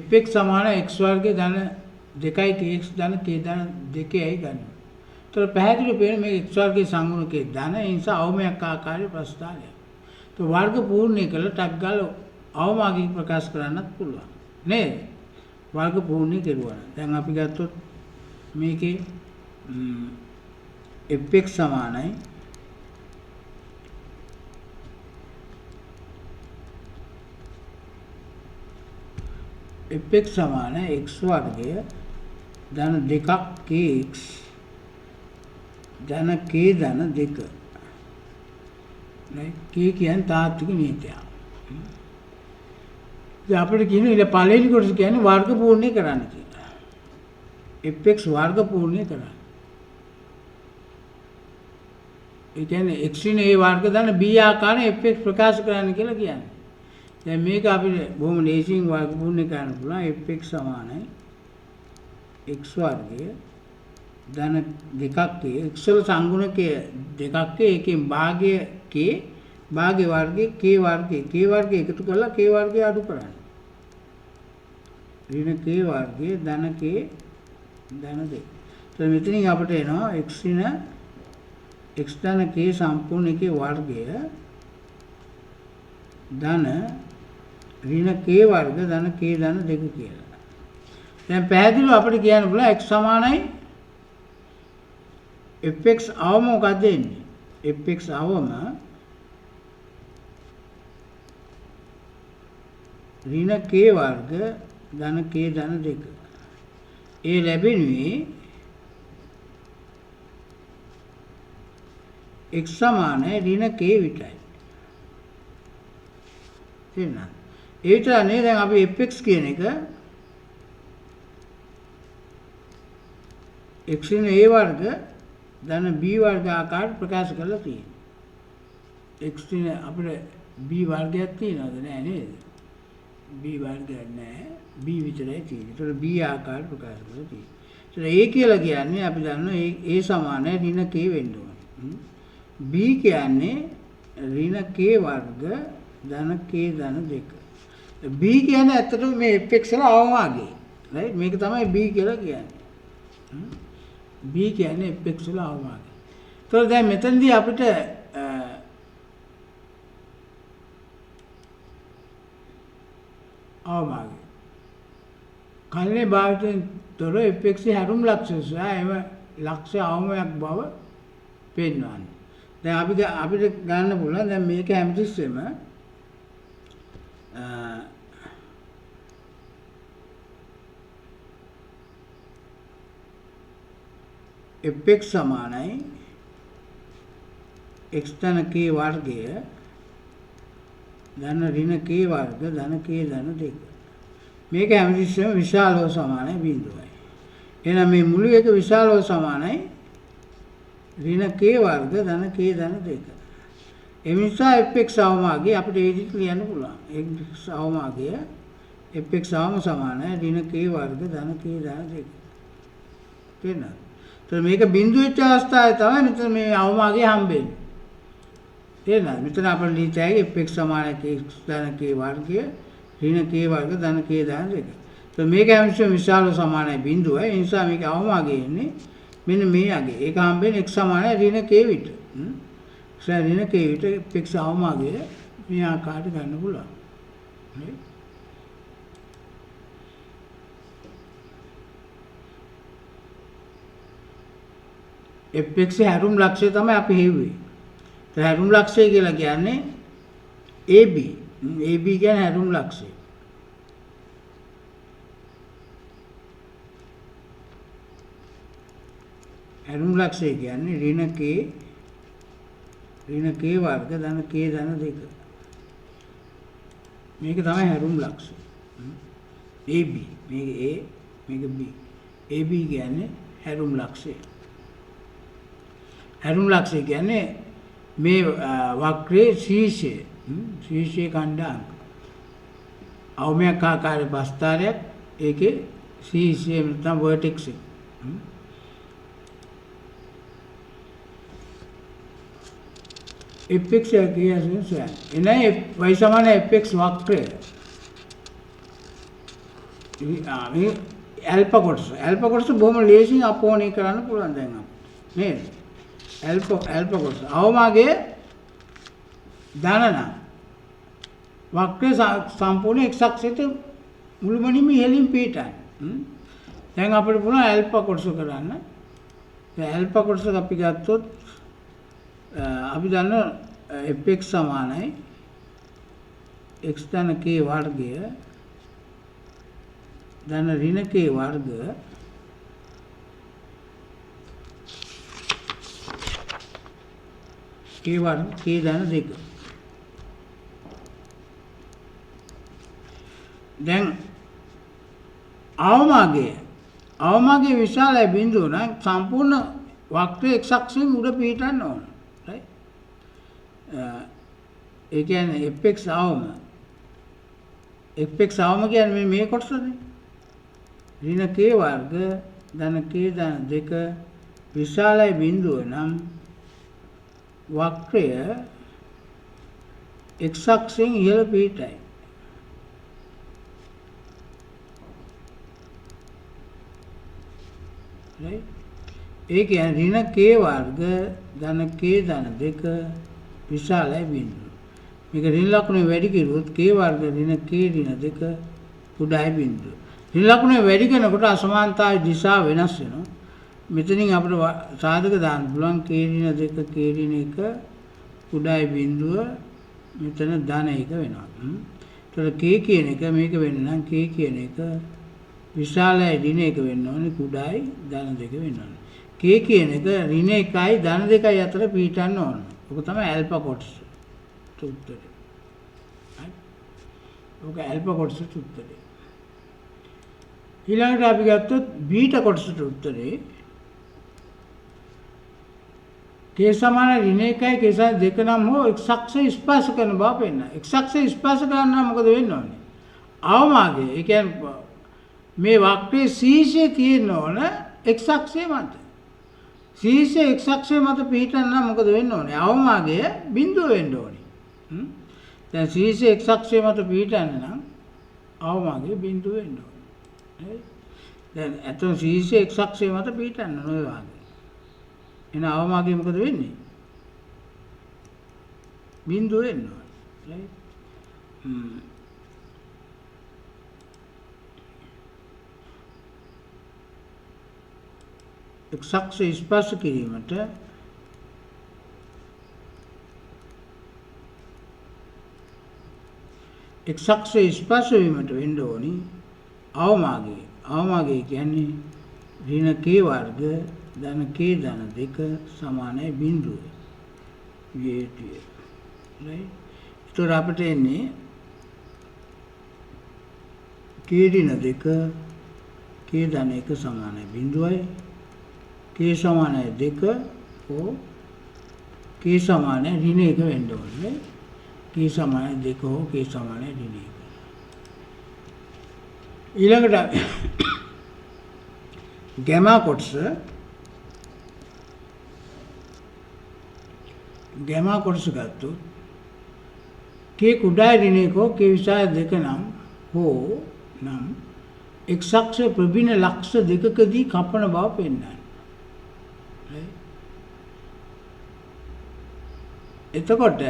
fx සමාන x වර්ගයේ ධන 2යි kx ධන k ධන 2යි ගන්න. ඒතර පැහැදිලිව පේන මේ x වර්ගයේ සංගුණකයේ ධන ඒ නිසා අවමයක් ආකාරයේ ප්‍රස්ථානය. તો වර්ග පූර්ණය කළ ටක් ගාලා අවමාගික ප්‍රකාශ කරන්නත් පුළුවන්. නේද? වර්ග පූර්ණය කෙරුවා. දැන් අපි ගත්තොත් මේකේ fx සමානයි fx සමාන x වර්ගය ධන 2ක් kx ධන k ධන 2. right? k කියන්නේ තාත්වික නියතයක්. දැන් අපිට කියන්නේ ඊළ පළවෙනි කොටස කියන්නේ වර්ග පූර්ණය කරන්න කියලා. fx වර්ග පූර්ණය කරන්න. ඒ කියන්නේ x ඉන a වර්ග ධන b ආකාරයෙන් fx ප්‍රකාශ කරන්න කියලා කියන්නේ. දැන් මේක අපිට බොහොම ලේසියෙන් වර්ග පූර්ණය කරන්න පුළුවන්. fx සමානයි x වර්ගය ධන 2ක් k x වල සංගුණකය 2ක් k එකෙන් භාගය k භාගය වර්ගයේ k වර්ගය එකතු කරලා k වර්ගය අඩු කරන්න. ඍණ k වර්ගයේ ධන k ධන 2. එතකොට මෙතනින් අපිට එනවා x ඉන x ධන k සම්පූර්ණ එකේ වර්ගය ධන ඍණ k වර්ග ධන k ධන 2 කියලා. දැන් පැහැදිලිව අපිට කියන්න පුළුවන් x සමානයි fx අවම මොකක්ද එන්නේ? fx අවම ඍණ k වර්ග ධන k ධන 2. ඒ ලැබෙන්නේ x සමානයි ඍණ k විතරයි. තේරුණාද? ඒ විතර නේ දැන් අපි fx කියන එක x ඉන a වර්ග ධන b වර්ග ආකාරයට ප්‍රකාශ කරලා තියෙනවා. x ඉන අපිට b වර්ගයක් තියෙනවද නැහැ නේද? b වර්ගයක් නැහැ. b විතරයි තියෙන්නේ. ඒතර b ආකාරයට ප්‍රකාශ කරලා තියෙනවා. ඒතර a කියලා කියන්නේ අපි දන්නවා a සමානයි ඍණ k වෙන්න ඕනේ. b කියන්නේ ඍණ k වර්ග ධන k ධන 2. b කියන්නේ ඇත්තටම මේ fx වල අවමාගය. right? මේක තමයි b කියලා කියන්නේ. b කියන්නේ fx වල අවමාගය. ඒතකොට දැන් මෙතනදී අපිට අවමාගය කන්නේ භාවිතයෙන් තොර fx හැරුම් ලක්ෂය සහ එම ලක්ෂ්‍ය අවමයක් බව පෙන්වන්නේ. දැන් අපිට ගන්න පුළුවන් දැන් මේක හැමතිස්සෙම fx සමානයි x ධන k වර්ගය ධන ඍණ k වර්ග ධන k ධන 2. මේක හැමතිස්සෙම විශාලව සමානයි බිඳුවයි. එහෙනම් මේ මුළු එක විශාලව සමානයි ඍණ k වර්ග ධන k ධන 2. ඒ නිසා fx අවමාගය අපිට ඒ විදිහට ලියන්න පුළුවන්. x අවමාගය fx අවම සමානයි ඍණ k වර්ග ධන k ධන 2. තේරෙනවද? तो මේක බිඳුව වෙච්ච අවස්ථාවේ තමයි මෙතන මේ අවමාගය හම්බෙන්නේ. තේරෙනවද? මෙතන අපිට ලියතයි fx සමාන x ධන k වර්ගය ඍණ k වර්ග ධන k ධන 2. તો මේක හැමතිස්සෙම විශාලව සමානයි බිඳුවයි. ඒ නිසා මේක අවමාගය එන්නේ මෙන්න මේ අගේ. ඒක හම්බෙන්නේ x සමානයි ඍණ k විතර. ඍණ k විතර fx අවමාගය මේ ආකාරයට ගන්න පුළුවන්. fx හැරුම් ලක්ෂය තමයි අපි හෙව්වේ. ඒ හැරුම් ලක්ෂය කියලා කියන්නේ AB. AB කියන්නේ හැරුම් ලක්ෂය. හැරුම් ලක්ෂය කියන්නේ ඍණ k වර්ග ධන k ධන 2. මේක තමයි හැරුම් ලක්ෂය. AB මේක A මේක B. AB කියන්නේ හැරුම් ලක්ෂය. හැරුම් ලක්ෂය කියන්නේ මේ වක්‍රයේ ශීර්ෂයේ ඛණ්ඩාංක. අවමයක් ආකාරයේ ප්‍රස්ථාරයක් ඒකේ ශීර්ෂයේ නැත්නම් vertex එක. fx කියන්නේ සයන්. එනයි y සමාන fx වක්‍රය. මේ ඇල්ෆා කොටස බොහොම ලේසියෙන් අපෝණය කරන්න පුළුවන් දැන් අපිට. නේද? ඇල්ෆා කොටස. අවමාගේ ධනන වක්‍රය සම්පූර්ණ x අක්ෂයට මුළුමනින්ම ඉහළින් පිටයි. දැන් අපිට පුළුවන් ඇල්ෆා කොටස කරන්න. දැන් ඇල්ෆා කොටස අපි ගත්තොත් අපි දන්න fx සමානයි x ධන k වර්ගය ධන ඍණ k වර්ග k ධන 2. දැන් අවමාගේ විශාලයි බිඳුව නම් සම්පූර්ණ වක්‍රයේ x අක්ෂයෙන් උඩ පිහිටන්න ඕන. right? ඒ කියන්නේ fx අවම කියන්නේ මේ කොටසනේ. ඍණ k වර්ග ධන k ධන 2 විශාලයි බිඳුව නම් වක්‍රය x අක්ෂයෙන් ඉහළ පිහිටයි. right? ඒ කියන්නේ ඍණ k වර්ග ධන k ධන 2 විශාලයි බිඳුව. මේක ඍණ ලකුණේ වැඩි කිරුවොත් k වර්ග ඍණ k ඍණ 2 කුඩායි බිඳුව. ඍණ ලකුණේ වැඩි කරනකොට අසමානතාවයේ දිශාව වෙනස් වෙනවා. මෙතනින් අපිට සාධක දාන්න පුළුවන් k ඍණ 2 k ඍණ 1 කුඩායි බිඳුව මෙතන ධන 1 වෙනවා. ඒතර k කියන එක මේක වෙන්න නම් k කියන එක විශාලයි ඍණ 1 වෙන්න ඕනේ කුඩායි ධන 2 වෙන්න ඕනේ. k කියන එක ඍණ 1යි ධන 2යි අතර පිහිටන්න ඕන. ඔක තමයි ඇල්ෆා කොටස. උත්තරේ. හරි. ඔක ඇල්ෆා කොටසට උත්තරේ. ඊළඟට අපි ගත්තොත් බීටා කොටසට උත්තරේ k සමාන ඍණ 1යි k සමාන 2 නම් හෝ x අක්ෂය ස්පර්ශ කරන බව පෙන්නන. x අක්ෂය ස්පර්ශ කරන්න නම් මොකද වෙන්න ඕනේ? අවමාගේ. ඒ කියන්නේ මේ වක්‍රයේ ශීර්ෂයේ තියෙන ඕන x අක්ෂය මත. ශීර්ෂයේ x අක්ෂය මත පිහිටන්න නම් මොකද වෙන්න ඕනේ? අවමාගේ බිඳුව වෙන්න ඕනේ. දැන් ශීර්ෂයේ x අක්ෂය මත පිහිටන්න නම් අවමාගේ බිඳුව වෙන්න ඕනේ. දැන් අතන ශීර්ෂයේ x අක්ෂය මත පිහිටන්න ඕනේ වාගේ. එන අවමාගේ මොකද වෙන්නේ? බිඳුව වෙන්න ඕනේ. x අක්ෂය ස්පර්ශ කිරීමට x අක්ෂය ස්පර්ශ වීමට වෙන්න ඕනි අවමාගේ කියන්නේ ඍණ k වර්ග ධන k ධන 2 සමානයි බිඳුව. වියේතිය. right? ඒතර අපිට එන්නේ k ඍණ 2 k ධන 1 සමානයි බිඳුවයි. k සමානයි 2 හෝ k සමානයි ඍණ 1 වෙන්න ඕනේ. k සමානයි 2 හෝ k සමානයි ඍණ 1. ඊළඟට ගැමා කොටස ගත්තොත් k කුඩායි ඍණ 1 හෝ k විශාල 2 නම් x අක්ෂය ප්‍රබින ලක්ෂ දෙකකදී කපන බව පෙන්වනවා. එතකොට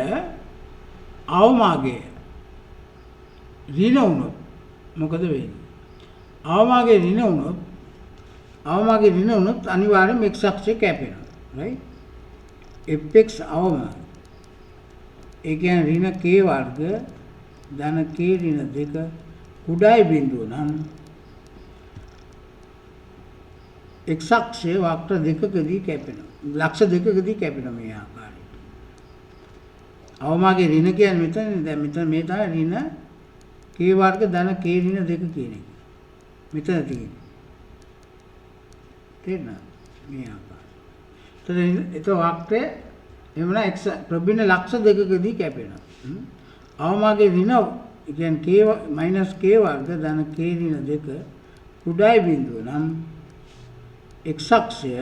අවමාගේ ඍණ වුණොත් මොකද වෙන්නේ? අවමාගේ ඍණ වුණොත් අනිවාර්යයෙන්ම x අක්ෂය කැපෙනවා. right? fx අවම ඒ කියන්නේ ඍණ k වර්ග ධන k ඍණ 2 කුඩායි බිඳුව නම් x අක්ෂය වක්‍ර දෙකකදී කැපෙනවා. ලක්ෂ දෙකකදී කැපෙනවා මේ ආකාරයට. අවමාගේ ඍණ කියන්නේ මෙතන දැන් මෙතන මේ තමයි ඍණ k වර්ග ධන k ඍණ 2 කියන එක. මෙතන තියෙන්නේ. තේරෙනවද? මේ ආකාරය. ඒතර වක්‍රය එමුණ x ප්‍රබින්න ලක්ෂ දෙකකදී කැපෙනවා. අවමාගේ ඍණ කියන්නේ k - k වර්ග ධන k ඍණ 2 කුඩායි බිඳුව නම් x අක්ෂය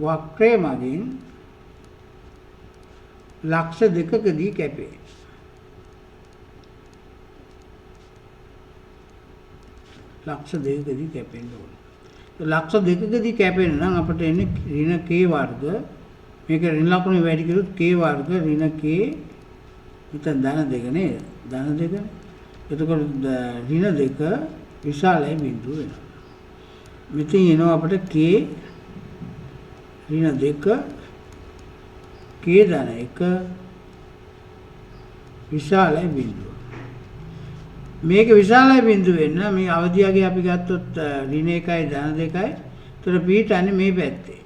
වක්‍රය මගින් ලක්ෂ දෙකකදී කැපේ. ලක්ෂ දෙකකදී කැපෙන්න ඕනේ. ලක්ෂ දෙකකදී කැපෙන්න නම් අපිට එන්නේ ඍණ k වර්ග. මේක ඍණ ලකුණේ වැඩි කළොත් k වර්ග ඍණ k මෙතන ධන 2 නේද? ධන 2. එතකොට ඍණ 2 විශාලයි බිඳුව වෙනවා. මෙතන එනවා අපිට k ඍණ 2 k ධන 1 විශාලයි බිඳුව. මේක විශාලයි බිඳුව වෙන්න මේ අවධියගේ අපි ගත්තොත් ඍණ 1යි ධන 2යි. ඒතර පිටන්නේ මේ පැත්තේ.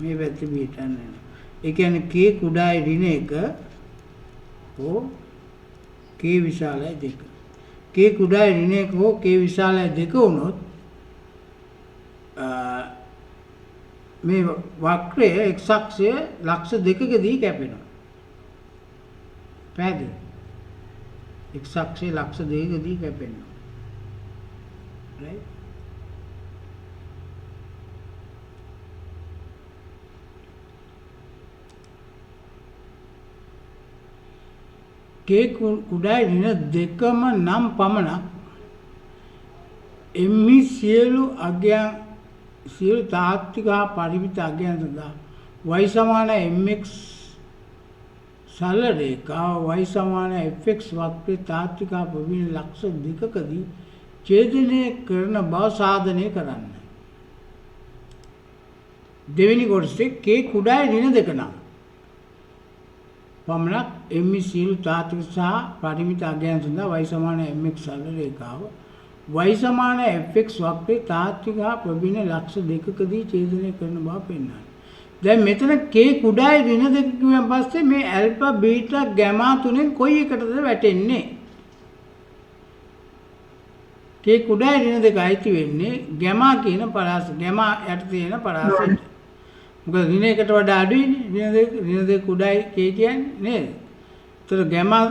මේ පැත්තේ පිටන්නේ. ඒ කියන්නේ k කුඩායි ඍණ 1 හෝ k විශාලයි 2. k කුඩායි ඍණ 1 හෝ k විශාලයි 2 වුණොත් මේ වක්‍රය x අක්ෂය ලක්ෂ දෙකකදී කැපෙනවා. පැහැදිලි? x අක්ෂය ලක්ෂ දෙකකදී කැපෙනවා. right? k කුඩායි ඍණ 2ම නම් පමණක් එම්මි සියලු අගයන් සියලු තාත්වික හා පරිමිත අගයන් සඳහා y සමාන mx සරල රේඛාව y සමාන fx වක්‍රයේ තාත්වික හා ප්‍රවීණ ලක්ෂ දෙකකදී ඡේදනය කරන බව සාධනය කරන්න. දෙවෙනි කොටසේ k කුඩායි ඍණ 2 නම් පමණක් එම්මි සියලු තාත්වික සහ පරිමිත අගයන් සඳහා y සමාන mx සරල රේඛාව y සමාන fx වක්‍රයේ තාත්වික හා ප්‍රවීණ ලක්ෂ දෙකකදී ඡේදනය කරන බව පෙන්වනවා. දැන් මෙතන k කුඩායි ඍණ 2 කියුවන් පස්සේ මේ ඇල්ෆා බීටා ගැමා තුනෙන් කොයි එකටද වැටෙන්නේ? k කුඩායි ඍණ 2 අයිති වෙන්නේ ගැමා කියන පරාස ගැමා යට තියෙන පරාසයට. මොකද ඍණ 1ට වඩා අඩුයිනේ ඍණ 2 කුඩායි k කියන්නේ නේද? ඒතර ගැමා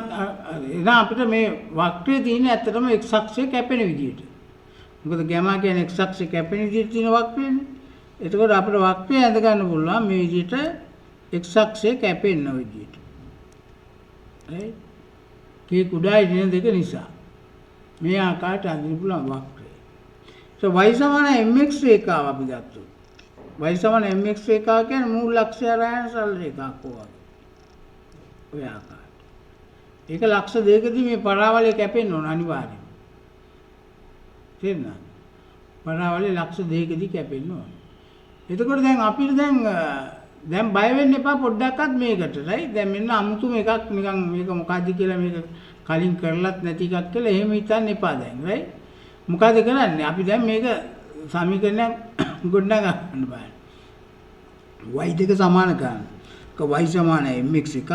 එන අපිට මේ වක්‍රයේ තියෙන ඇත්තටම x අක්ෂය කැපෙන විදියට. මොකද ගැමා කියන්නේ x අක්ෂය කැපෙන විදියට තියෙන වක්‍රයනේ. එතකොට අපිට වක්‍රය ඇඳ ගන්න පුළුවන් මේ විදියට x අක්ෂය කැපෙන විදියට. right? k කුඩායි ඍණ 2 නිසා මේ ආකාරයට අඳින්න පුළුවන් වක්‍රය. y සමාන mx රේඛාව අපි ගත්තොත්. y සමාන mx රේඛාව කියන්නේ මූල ලක්ෂය රැයන සරල රේඛාවක් වගේ. ඔය ආකාරයට. ඒක ලක්ෂ දෙකකදී මේ පරාවලය කැපෙන්න ඕන අනිවාර්යයෙන්. තේරුණාද? පරාවලය ලක්ෂ දෙකකදී කැපෙන්න ඕන. එතකොට දැන් අපිට දැන් බය වෙන්න එපා පොඩ්ඩක්වත් මේකට. right? දැන් මෙන්න අමුතුම එකක් නිකන් මේක මොකද්ද කියලා මේක කලින් කරලත් නැති එකක් කියලා එහෙම හිතන්න එපා දැන්. right? මොකද කරන්නේ? අපි දැන් මේක සමීකරණයක් ගොඩනගා ගන්න බෑ. y දෙක සමාන කරන්න. y සමාන mx එකක්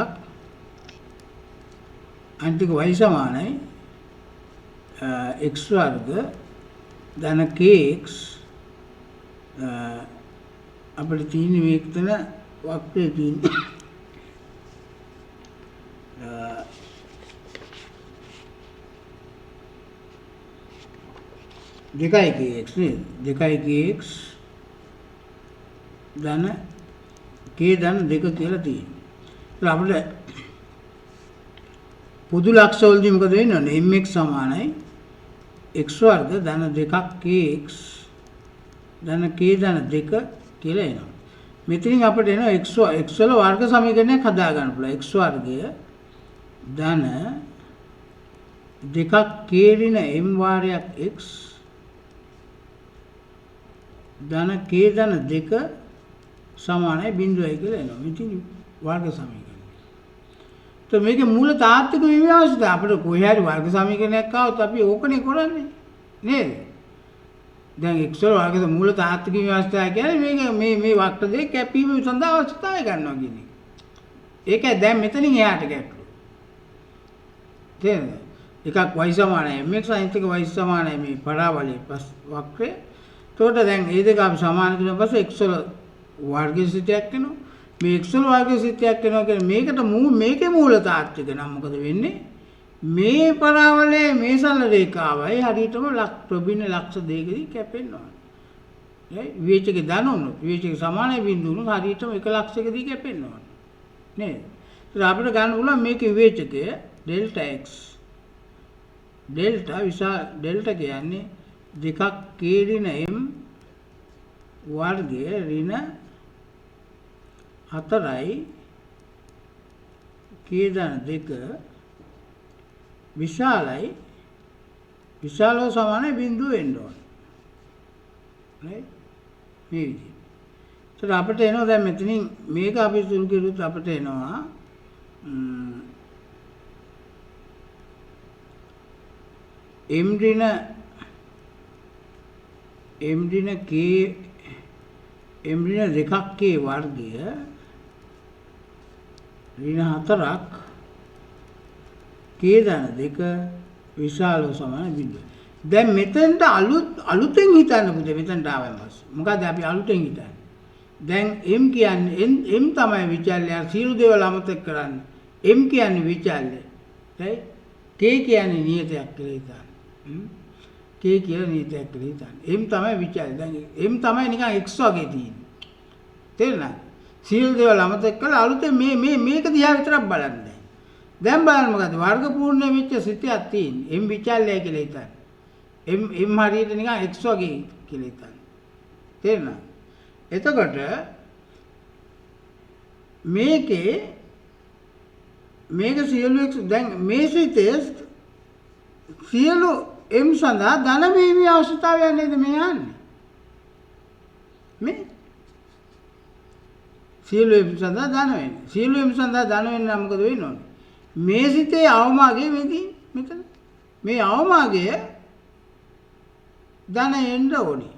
අන්තික y සමානයි x වර්ග ධන kx අපිට තියෙන මේක තන වක්‍රයේ තියෙන දෙකයි kx නේද? දෙකයි kx ධන k ධන 2 කියලා තියෙනවා. අපිට පොදු ලක්ෂ වලදී මොකද වෙන්නේ? mx සමානයි x වර්ග ධන 2ක් kx ධන k ධන 2 කියලා එනවා. මෙතනින් අපිට එනවා x වල වර්ග සමීකරණයක් හදා ගන්න පුළුවන්. x වර්ගය ධන දෙකක් k ඍණ m වාරයක් x ධන k ධන 2 සමානයි 0යි කියලා එනවා. මෙතන වර්ග සමීකරණය. તો මේකේ මූල තාත්වික විව්‍යාසද අපිට කොහේ හරි වර්ග සමීකරණයක් ආවොත් අපි ඕකනේ කරන්නේ නේද? දැන් x වල වර්ගයේ මූල තාත්වික විව්‍යාසය කියන්නේ මේ වක්‍ර දෙක කැපීම සඳහා අවශ්‍යතාවය ගන්නවා කියන එක. ඒකයි දැන් මෙතනින් එහාට ගැටලුව. තේරෙනවද? එකක් y සමානයි mx අනිත් එක y සමානයි මේ පරාවලයේ වක්‍රය. එතකොට දැන් මේ දෙක අපි සමාන කරන පස්සේ x වල වර්ගයේ සිතයක් වෙනවා. මේ x වල වර්ගයේ සිතයක් වෙනවා කියන්නේ මේකට මේකේ මූල තාත්වික නම් මොකද වෙන්නේ? මේ පරාවලයේ මේ සරල රේඛාවයි හරියටම ප්‍රබින්න ලක්ෂ දෙකකින් කැපෙනවා. නේ? විවේචකේ ධන උනොත් විවේචකේ සමානයි බිඳුව උනොත් හරියටම 1 ලක්ෂයකදී කැපෙනවා. නේද? ඒත් අපිට ගන්න පුළුවන් මේකේ විවේචකය ඩෙල්ටා x. ඩෙල්ටා කියන්නේ දෙකක් k ඍණ m වර්ගය ඍණ 4යි k ධන 2 විශාලව සමානයි බිඳුව වෙන්න ඕන. නේ? මේ විදිහට. ඒත් අපිට එනවා දැන් මෙතනින් මේක අපි සුළු කරුත් අපිට එනවා m ඍණ දෙකක් k වර්ගය ඍණ 4ක් k ධන 2 විශාලව සමාන බිඳුව. දැන් මෙතෙන්ට අලුතෙන් හිතන්න පුතේ මෙතෙන්ට ආවම පස්සේ. මොකද අපි අලුතෙන් හිතන්නේ. දැන් m කියන්නේ m තමයි විචල්‍ය සියලු දේවල් අමතක කරන්න. m කියන්නේ විචල්‍ය. right? k කියන්නේ නියතයක් කියලා හිතන්න. k කියලා නියතයක් කියලා හිතන්න. m තමයි විචල්‍ය. දැන් m තමයි නිකන් x වගේ තියෙන්නේ. තේරුණාද? සියලු දේවල් අමතක කරලා අලුතෙන් මේක දිහා විතරක් බලන්න. දැන් බලන්න මොකද වර්ග පූර්ණ වෙච්ච සිතයක් තියෙන්නේ m විචල්‍යය කියලා හිතන්න. m හරියට නිකන් x වගේ කියලා හිතන්න. තේරෙනවද? එතකොට මේක සියලු x දැන් මේ සිතේ සියලු m සඳහා ධන වීමේ අවශ්‍යතාවය නේද මේ යන්නේ? මේ සියලු m සඳහා ධන වෙන්නේ. සියලු m සඳහා ධන වෙන්න නම් මොකද වෙන්න ඕනේ? මේ සිතේ අවමාගය මෙතන මේ අවමාගය ධන එන්න ඕනේ.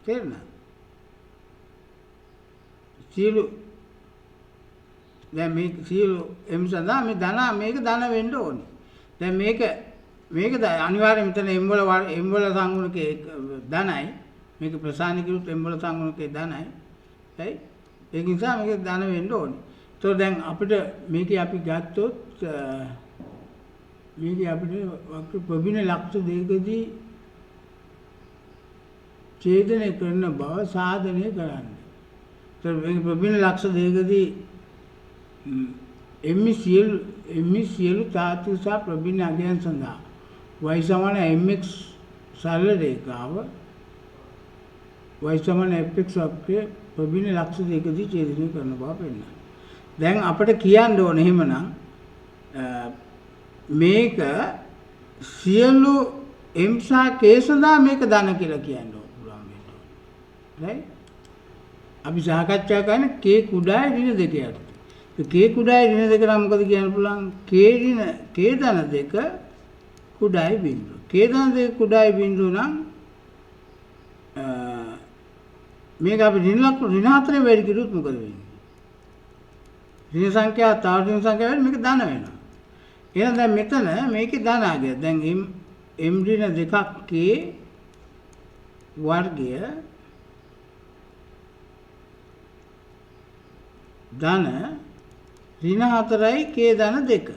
තේරුණා? සියලු දැන් මේ සියලු m සඳහා මේ ධන මේක ධන වෙන්න ඕනේ. දැන් මේක අනිවාර්යයෙන් මෙතන m වල සංගුණකේ ධනයි. මේක ප්‍රසාරණය කිරුත් m වල සංගුණකේ ධනයි. හරි? ඒ නිසා මේක ධන වෙන්න ඕනේ. तो දැන් අපිට මේකේ අපි ගත්තොත් මේකේ අපිට වක්‍ර ප්‍රබින ලක්ෂ දෙකදී ඡේදනය කරන බව සාධනය කරන්න. તો මේක ප්‍රබින ලක්ෂ දෙකදී එම්මි සියලු ධාතු සහ ප්‍රබින අගයන් සඳහා y සමාන mx සරල රේඛාව y සමාන fx වක්‍රය ප්‍රබින ලක්ෂ දෙකදී ඡේදනය කරන බව පෙන්නනවා. දැන් අපිට කියන්න ඕනේ එහෙමනම් මේක සියලු m සහ k සඳහා මේක ධන කියලා කියන්න පුළුවන් වෙනවා. right? අපි සාකච්ඡා කරන්නේ k කුඩායි ඍණ දෙකයට. ඒ k කුඩායි ඍණ දෙක නම් මොකද කියන්න පුළුවන්? k ධන දෙක කුඩායි බිඳුව. k ධන දෙක කුඩායි බිඳුව නම් මේක අපි ඍණ 4 වැඩි කිරුවොත් මොකද වෙන්නේ? ඍණ සංඛ්‍යාව තව ඍණ සංඛ්‍යාව මේක ධන වෙනවා. එහෙනම් දැන් මෙතන මේකේ ධන ආගය. දැන් m ඍණ දෙකක් k වර්ගය ධන ඍණ 4යි k ධන 2.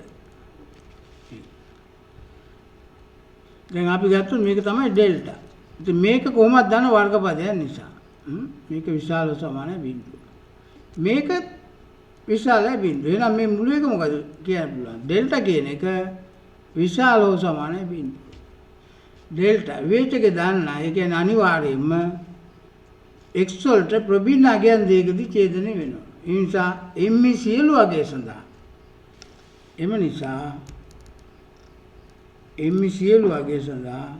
දැන් අපි ගත්තොත් මේක තමයි ඩෙල්ටා. ඉතින් මේක කොහොමද ධන වර්ගපදයක් නිසා. මේක විශාලව සමානයි බිඳුව. මේක විශාලයි බිඳුව. එහෙනම් මේ මුළු එක මොකද කියන්න පුළුවන්? ඩෙල්ටා කියන එක විශාලව සමානයි බිඳුව. ඩෙල්ටා විවේචකේ දාන්න ඒ කියන්නේ අනිවාර්යයෙන්ම x වලට ප්‍රභින්න අගයන් දෙකදී ඡේදනය වෙනවා. ඒ නිසා m සියලු අගය සඳහා එම නිසා m සියලු අගය සඳහා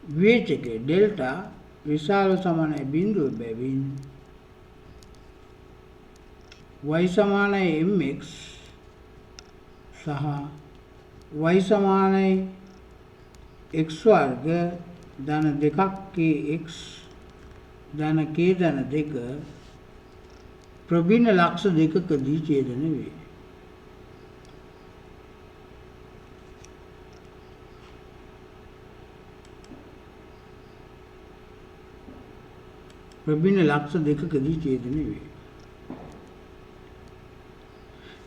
විවේචකයේ ඩෙල්ටා විශාල සමානයි බිඳුව බැවින් y සමානයි mx සහ y සමානයි x වර්ග ධන 2ක් kx ධන k ධන 2 ප්‍රභින්න ලක්ෂ දෙකකදී ඡේදනය වේ. ප්‍රභින්න ලක්ෂ දෙකකදී ඡේදනය වේ.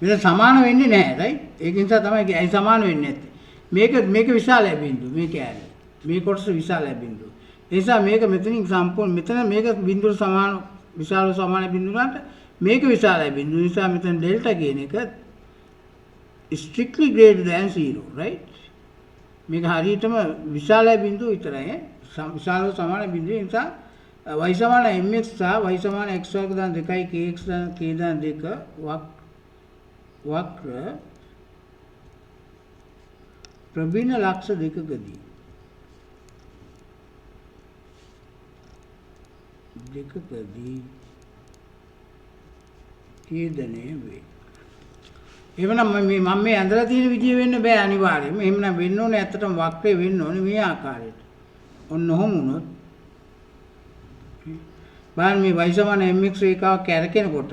මේක සමාන වෙන්නේ නැහැ, right? ඒක නිසා තමයි ඇයි සමාන වෙන්නේ නැත්තේ. මේක විශාලයි බිඳුව, මේක ඇරේ. මේ කොටස විශාලයි බිඳුව. ඒ නිසා මේක මෙතනින් සම්පූර්ණ මෙතන මේක බිඳුවට සමාන විශාල සමාන බිඳුවකට මේක විශාලයි බිඳුව. ඒ නිසා මෙතන ඩෙල්ටා කියන එක strictly greater than 0, right? මේක හරියටම විශාලයි බිඳුව විතරයි. විශාලව සමාන බිඳුව. ඒ නිසා y සමාන mx සහ y සමාන x වර්ග ධන 2යි kx ධන k ධන 2 වක්‍ර ප්‍රභින්න ලක්ෂ දෙකකදී ඡේදනය වේ. එවනම් මම මේ ඇඳලා තියෙන විදිය වෙන්න බෑ අනිවාර්යයෙන්ම. එහෙමනම් වෙන්න ඕනේ ඇත්තටම වක්‍රේ වෙන්න ඕනේ මේ ආකාරයට. ඔන්න ඔහොම වුණොත් බලන්න මේ y සමාන mx රේඛාව කැරකෙනකොට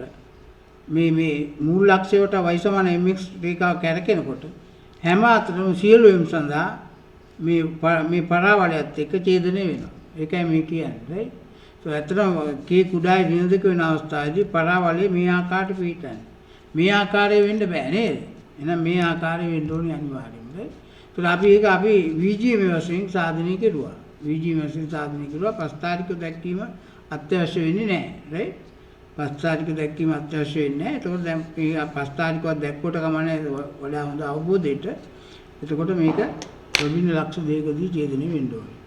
මේ මූල ලක්ෂයට y සමාන mx රේඛාව කැරකෙනකොට හැම අතරම සියලු m සඳහා මේ පරාවලයත් එක්ක ඡේදනය වෙනවා. ඒකයි මේ කියන්නේ, right? So ඇත්තටම k කුඩායි ඍණ දෙක වෙන අවස්ථාවේදී පරාවලය මේ ආකාරයට පිටන්නේ. මේ ආකාරයෙන් වෙන්න බෑ නේද? එහෙනම් මේ ආකාරයෙන් වෙන්න ඕනේ අනිවාර්යෙන්ම, right? So අපි VGM වශයෙන් සාධනය කෙරුවා. VGM වශයෙන් සාධනය කෙරුවා. ප්‍රස්ථාරික දැක්වීම අත්‍යවශ්‍ය වෙන්නේ නැහැ, right? ප්‍රස්ථාරික දැක්වීම අත්‍යවශ්‍ය වෙන්නේ නැහැ. ඒකෝට දැන් මේ ප්‍රස්ථාරිකව දැක්කොට කමන්නේ වඩා හොඳ අවබෝධයට. එතකොට මේක ප්‍රභින්න ලක්ෂ දෙකකදී ඡේදනය වෙන්න ඕනේ.